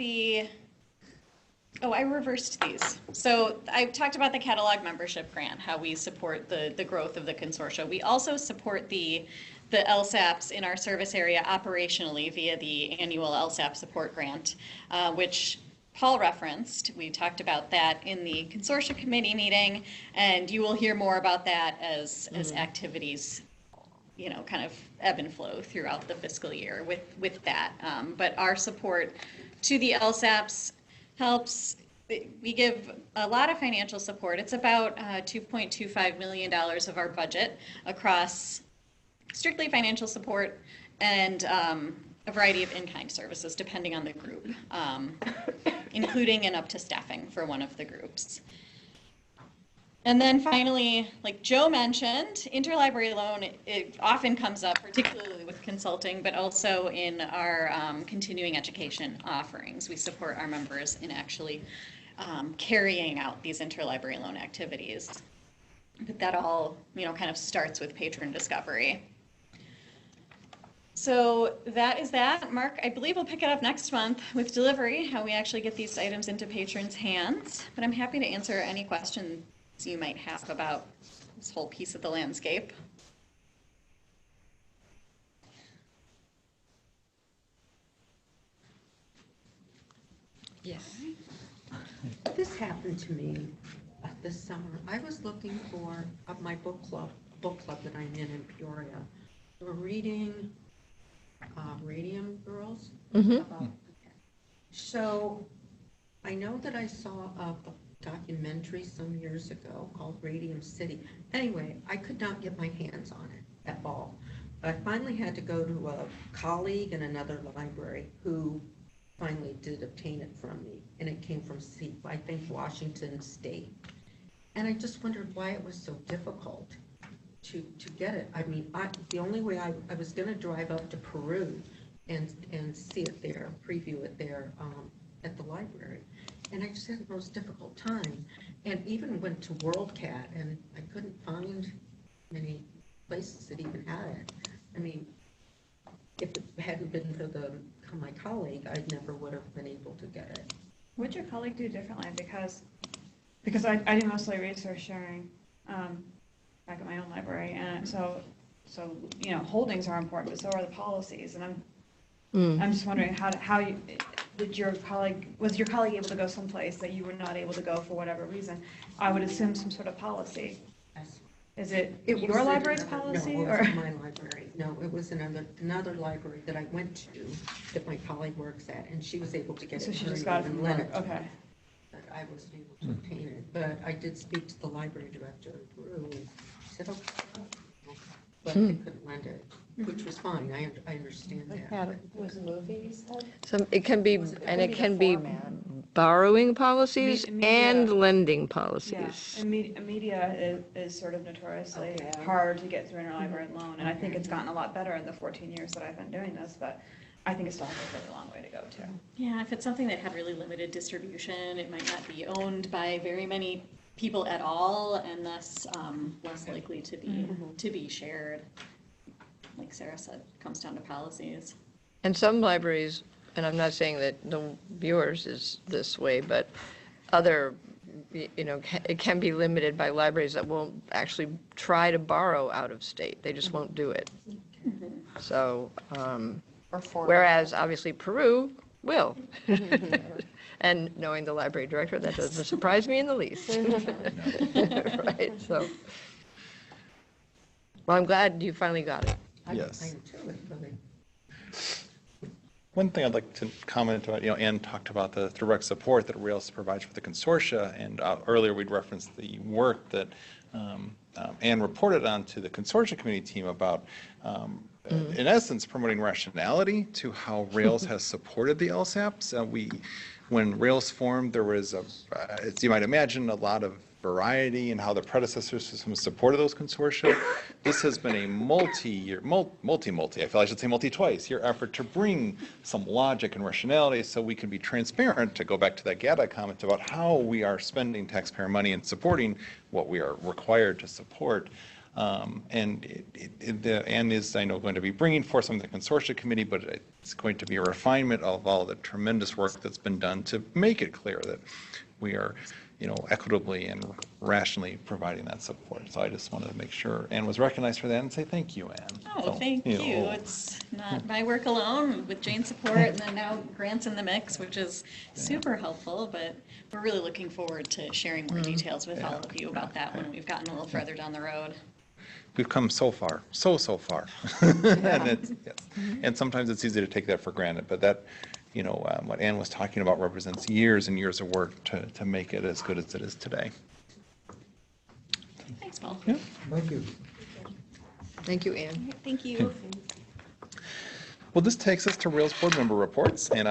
I reversed these. So I talked about the catalog membership grant, how we support the growth of the consortia. We also support the LSAPs in our service area operationally via the annual LSAP support grant, which Paul referenced. We talked about that in the consortia committee meeting, and you will hear more about that as activities kind of ebb and flow throughout the fiscal year with that. But our support to the LSAPs helps. We give a lot of financial support. It's about $2.25 million of our budget across strictly financial support and a variety of in-kind services depending on the group, including and up to staffing for one of the groups. And then finally, like Joe mentioned, interlibrary loan, it often comes up, particularly with consulting, but also in our continuing education offerings. We support our members in actually carrying out these interlibrary loan activities. But that all, kind of starts with patron discovery. So that is that. Mark, I believe we'll pick it up next month with delivery, how we actually get these items into patrons' hands. But I'm happy to answer any questions you might have about this whole piece of the landscape. Yes. This happened to me this summer. I was looking for my book club that I'm in Peoria. We're reading Radium Girls. About, so I know that I saw a documentary some years ago called Radium City. Anyway, I could not get my hands on it at all. I finally had to go to a colleague in another library who finally did obtain it from me, and it came from, I think, Washington State. And I just wondered why it was so difficult to get it. I mean, the only way I was going to drive up to Peru and see it there, preview it there at the library. And I just had the most difficult time. And even went to WorldCat, and I couldn't find many places that even had it. I mean, if it hadn't been for my colleague, I never would have been able to get it. What'd your colleague do differently? Because I do mostly research sharing back at my own library, and so you know, holdings are important, but so are the policies. And I'm just wondering how you was your colleague able to go someplace that you were not able to go for whatever reason? I would assume some sort of policy. Yes. Is it your library's policy? No, it or? wasn't my library. No, it was another library that I went to that my colleague works at, and she was able to get it. So she her just got it and from lent work. it to Okay. me. But I wasn't able to obtain it. But I did speak to the library director in Peru, and she said, okay, but they couldn't lend it, which was fine. I understand that. Was a movie, you said? It can be borrowing policies and lending policies. Yeah, and media is sort of notoriously hard to get through interlibrary loan, and I think it's gotten a lot better in the 14 years that I've been doing this, but I think it still has a really long way to go too. Yeah, if it's something that had really limited distribution, it might not be owned by very many people at all, and thus less likely to be shared. Like Sarah said, it comes down to policies. And some libraries, and I'm not saying that yours is this way, but other, you know, it can be limited by libraries that won't actually try to borrow out of state. They just won't do it. So, whereas obviously Peru will. And knowing the library director, that doesn't surprise me in the least. Right, so. Well, I'm glad you finally got it. Yes. I am too, really. One thing I'd like to comment about, you know, Ann talked about the direct support that Rails provides for the consortia, and earlier we'd referenced the work that Ann reported on to the consortia committee team about, in essence, promoting rationality to how Rails has supported the LSAPs. When Rails formed, there was, as you might imagine, a lot of variety in how the predecessor system supported those consortia. This has been a multi-year, I feel I should say multi-twice-year effort to bring some logic and rationality so we can be transparent, to go back to that GATA comment about how we are spending taxpayer money and supporting what we are required to support. And Ann is, I know, going to be bringing forth some of the consortia committee, but it's going to be a refinement of all the tremendous work that's been done to make it clear that we are, you know, equitably and rationally providing that support. So I just wanted to make sure Ann was recognized for that and say thank you, Ann. Oh, so, thank you. Know. It's not my work alone, with Jane's support and then now Grant's in the mix, which is super helpful, but we're really looking forward to sharing more details with all of you about that when we've gotten a little further down the road. We've come so far, so far. And sometimes it's easy to take that for granted, but that, you know, what Ann was talking about represents years and years of work to make it as good as it is today. Thanks, Paul. Yeah. Thank you. Thank you, Ann. Thank you. Well, this takes us to Rails board member reports, and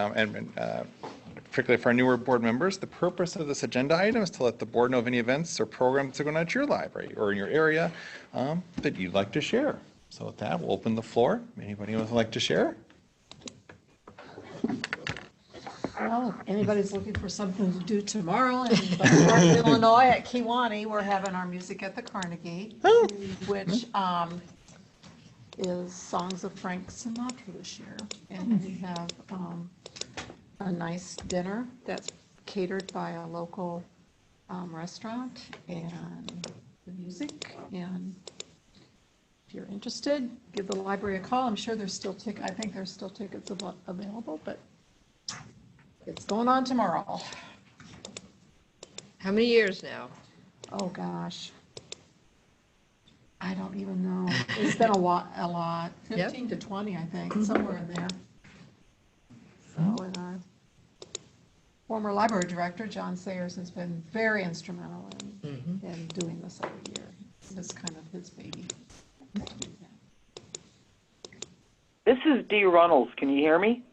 particularly for our newer board members, the purpose of this agenda item is to let the board know of any events or programs that are going on at your library or in your area that you'd like to share. So with that, we'll open the floor. Anybody would like to share? Well, if anybody's looking for something to do tomorrow in Illinois at Kewanee, we're having our Music at the Carnegie, which is songs of Frank Sinatra this year. And we have a nice dinner that's catered by a local restaurant, and the music. And if you're interested, give the library a call. I'm sure there's still I think there's still tickets available, but it's going on tomorrow. How many years now? oh gosh. I don't even know. It's been a lot, 15 to 20, I think, somewhere in there. So, and our former library director, John Sayers, has been very instrumental in doing this every year. This is kind of his baby. This is Dee Runnels. Can you hear me?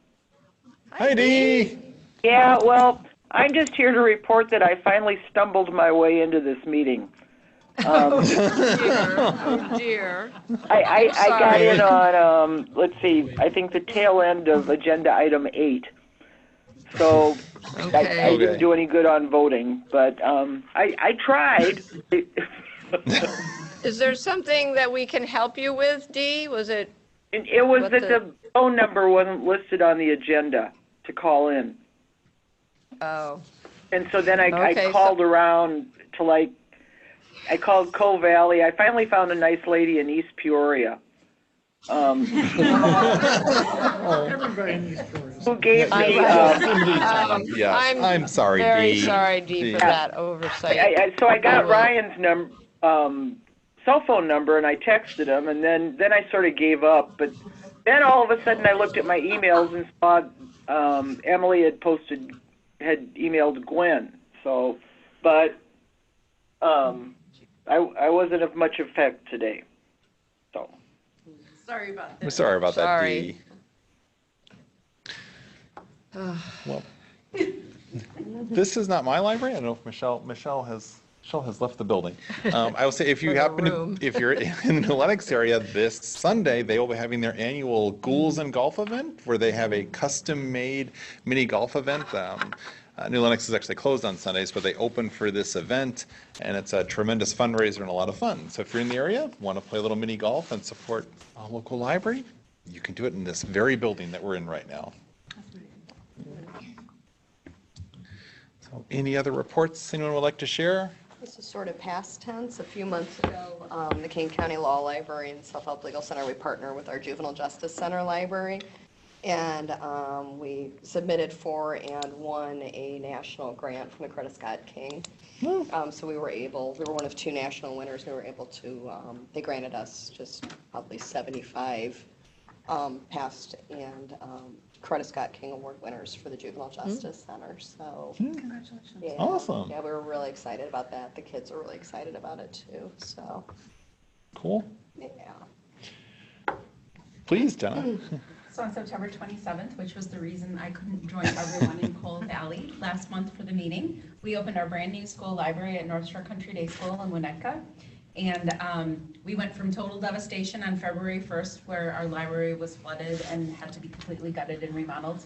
Hi, Dee. Yeah, well, I'm just here to report that I finally stumbled my way into this meeting. Oh, dear. I got in on, let's see, I think the tail end of agenda item 8. So Okay. I didn't do any good on voting, but I tried. Is there something that we can help you with, Dee? Was it? It was what that the phone number wasn't listed on the agenda to call in. Oh. And so then I Okay, called around to I called Coe Valley. I finally found a nice lady in East Peoria. Who gave me? Yes, I'm sorry, Very Dee. sorry, Dee, for that oversight. So I got Ryan's cell phone number, and I texted him, and then I sort of gave up. But then all of a sudden, I looked at my emails and saw Emily had emailed Gwen. So, but I wasn't of much effect today. So. Sorry about I'm that. sorry about that, Sorry. Dee. Well, this is not my library. I don't know if Michelle has left the building. I will say, if you Or the happen to, room. if you're in the Lennox area this Sunday, they will be having their annual Ghouls and Golf event, where they have a custom-made mini golf event. New Lenox is actually closed on Sundays, but they open for this event, and it's a tremendous fundraiser and a lot of fun. So if you're in the area, want to play a little mini golf and support a local library, you can do it in this very building that we're in right now. So any other reports anyone would like to share? This is sort of past tense. A few months ago, the King County Law Library and Self-Help Legal Center, we partner with our Juvenile Justice Center library. And we submitted for and won a national grant from the Coretta Scott King. So we were one of 2 national winners. We were able to, they granted us just probably 75 past and Coretta Scott King Award winners for the Juvenile Justice Center. So Congratulations. yeah, Awesome. Yeah, we were really excited about that. The kids were really excited about it too. So Cool. yeah. Please, Jenna. So on September 27th, which was the reason I couldn't join everyone in Coal Valley last month for the meeting, we opened our brand new school library at North Shore Country Day School in Winnetka. And we went from total devastation on February 1st, where our library was flooded and had to be completely gutted and remodeled,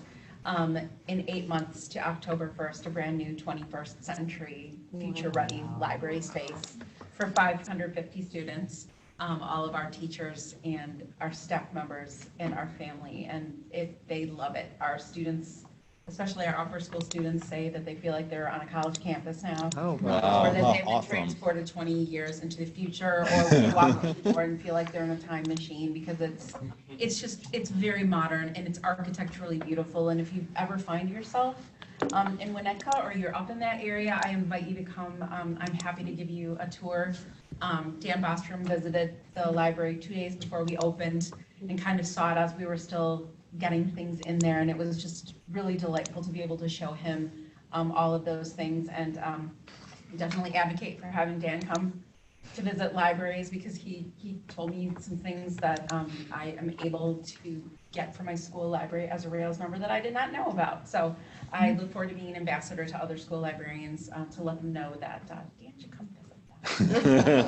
in 8 months to October 1st, a brand new 21st century future-ready library space for 550 students. All of our teachers and our staff members and our family, and they love it. Our students, especially our upper school students, say that they feel like they're on a college campus now. Oh, wow. Or that they've been Awesome. transported 20 years into the future, or they walk through the door and feel like they're in a time machine, because it's very modern and it's architecturally beautiful. And if you ever find yourself in Winnetka or you're up in that area, I invite you to come. I'm happy to give you a tour. Dan Bostrom visited the library 2 days before we opened and kind of saw it as we were still getting things in there, and it was just really delightful to be able to show him all of those things, and definitely advocate for having Dan come to visit libraries, because he told me some things that I am able to get from my school library as a Rails member that I did not know about. So I look forward to being an ambassador to other school librarians to let them know that Dan should come visit.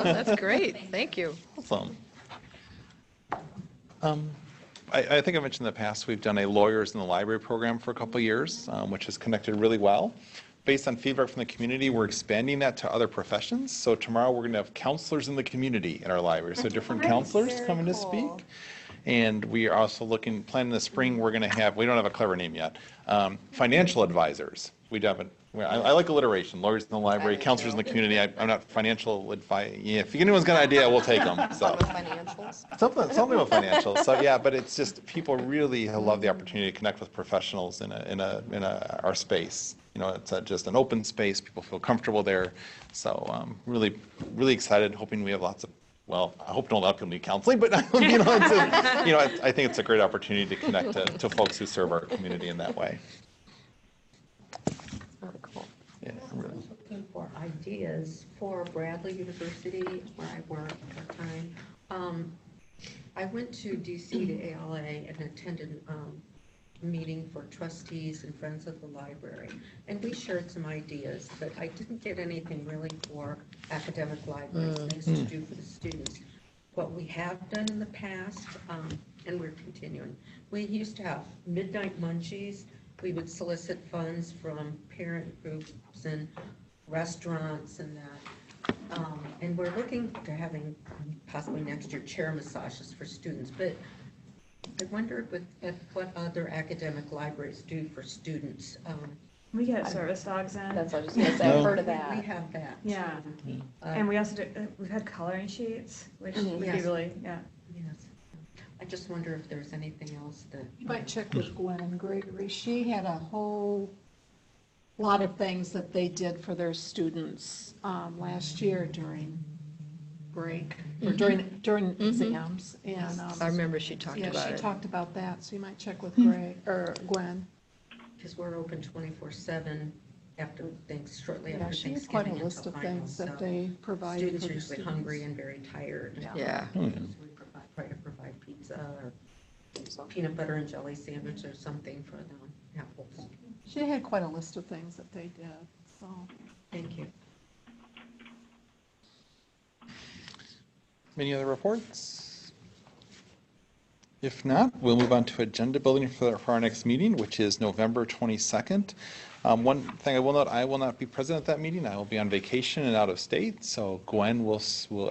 That's great. Thank you. Awesome. I think I mentioned in the past, we've done a Lawyers in the Library program for a couple of years, which has connected really well. Based on feedback from the community, we're expanding that to other professions. So tomorrow we're going to have counselors in the community in our library. So different counselors coming to speak. And we are also planning this spring, we're going to have, we don't have a clever name yet, financial advisors. We have Well, I like alliteration, lawyers in the library, counselors in the community. I'm not financial advice. Yeah, if anyone's got an idea, we'll take them. So. Financials. Something with financials. So yeah, but it's just people really love the opportunity to connect with professionals in our space. You know, it's just an open space. People feel comfortable there. So really excited. Hoping we have lots of. Well, I hope don't allow people to need counseling, but I think it's a great opportunity to connect to folks who serve our community in that way. Very cool. Yeah, really. Looking for ideas for Bradley University, where I work part-time. I went to DC to ALA and attended a meeting for trustees and friends of the library. And we shared some ideas, but I didn't get anything really for academic libraries, things to do for the students. What we have done in the past, and we're continuing, we used to have midnight munchies. We would solicit funds from parent groups and restaurants and that. And we're looking to having possibly next year chair massages for students. But I wondered at what other academic libraries do for students. We get service dogs in. That's what I was just gonna say. I've heard of that. We have that. Yeah. And we also do, we've had coloring sheets, which would be Yes. really, yeah. Yes. I just wonder if there's anything else that. You might check with Gwen and Gregory. She had a whole lot of things that they did for their students last year during break, or during exams. And I remember she talked yeah, about she it. talked about that, so you might check with Greg, or Gwen. Because we're open 24/7 after things, shortly Yeah, after she had Thanksgiving. quite a list until of things finals, that so they provided Students for are the usually students. hungry and very tired. Yeah. So we try to provide pizza or peanut butter and jelly sandwich or something for them, apples. She had quite a list of things that they did, so. Thank you. Any other reports? If not, we'll move on to agenda building for our next meeting, which is November 22nd. One thing I will note, I will not be present at that meeting. I will be on vacation and out of state, so Gwen will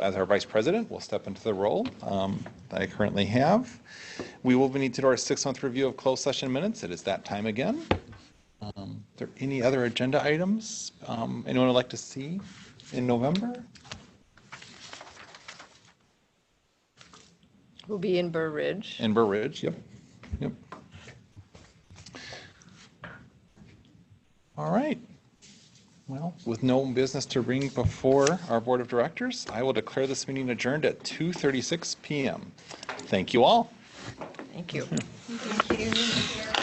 as our vice president, will step into the role that I currently have. We will need to do our 6-month review of closed session minutes. It is that time again. Are there any other agenda items anyone would like to see in November? We'll be in Burr Ridge. In Burr Ridge, yep. All right. Well, with no business to bring before our board of directors, I will declare this meeting adjourned at 2:36 p.m. Thank you all. Thank you. Thank you.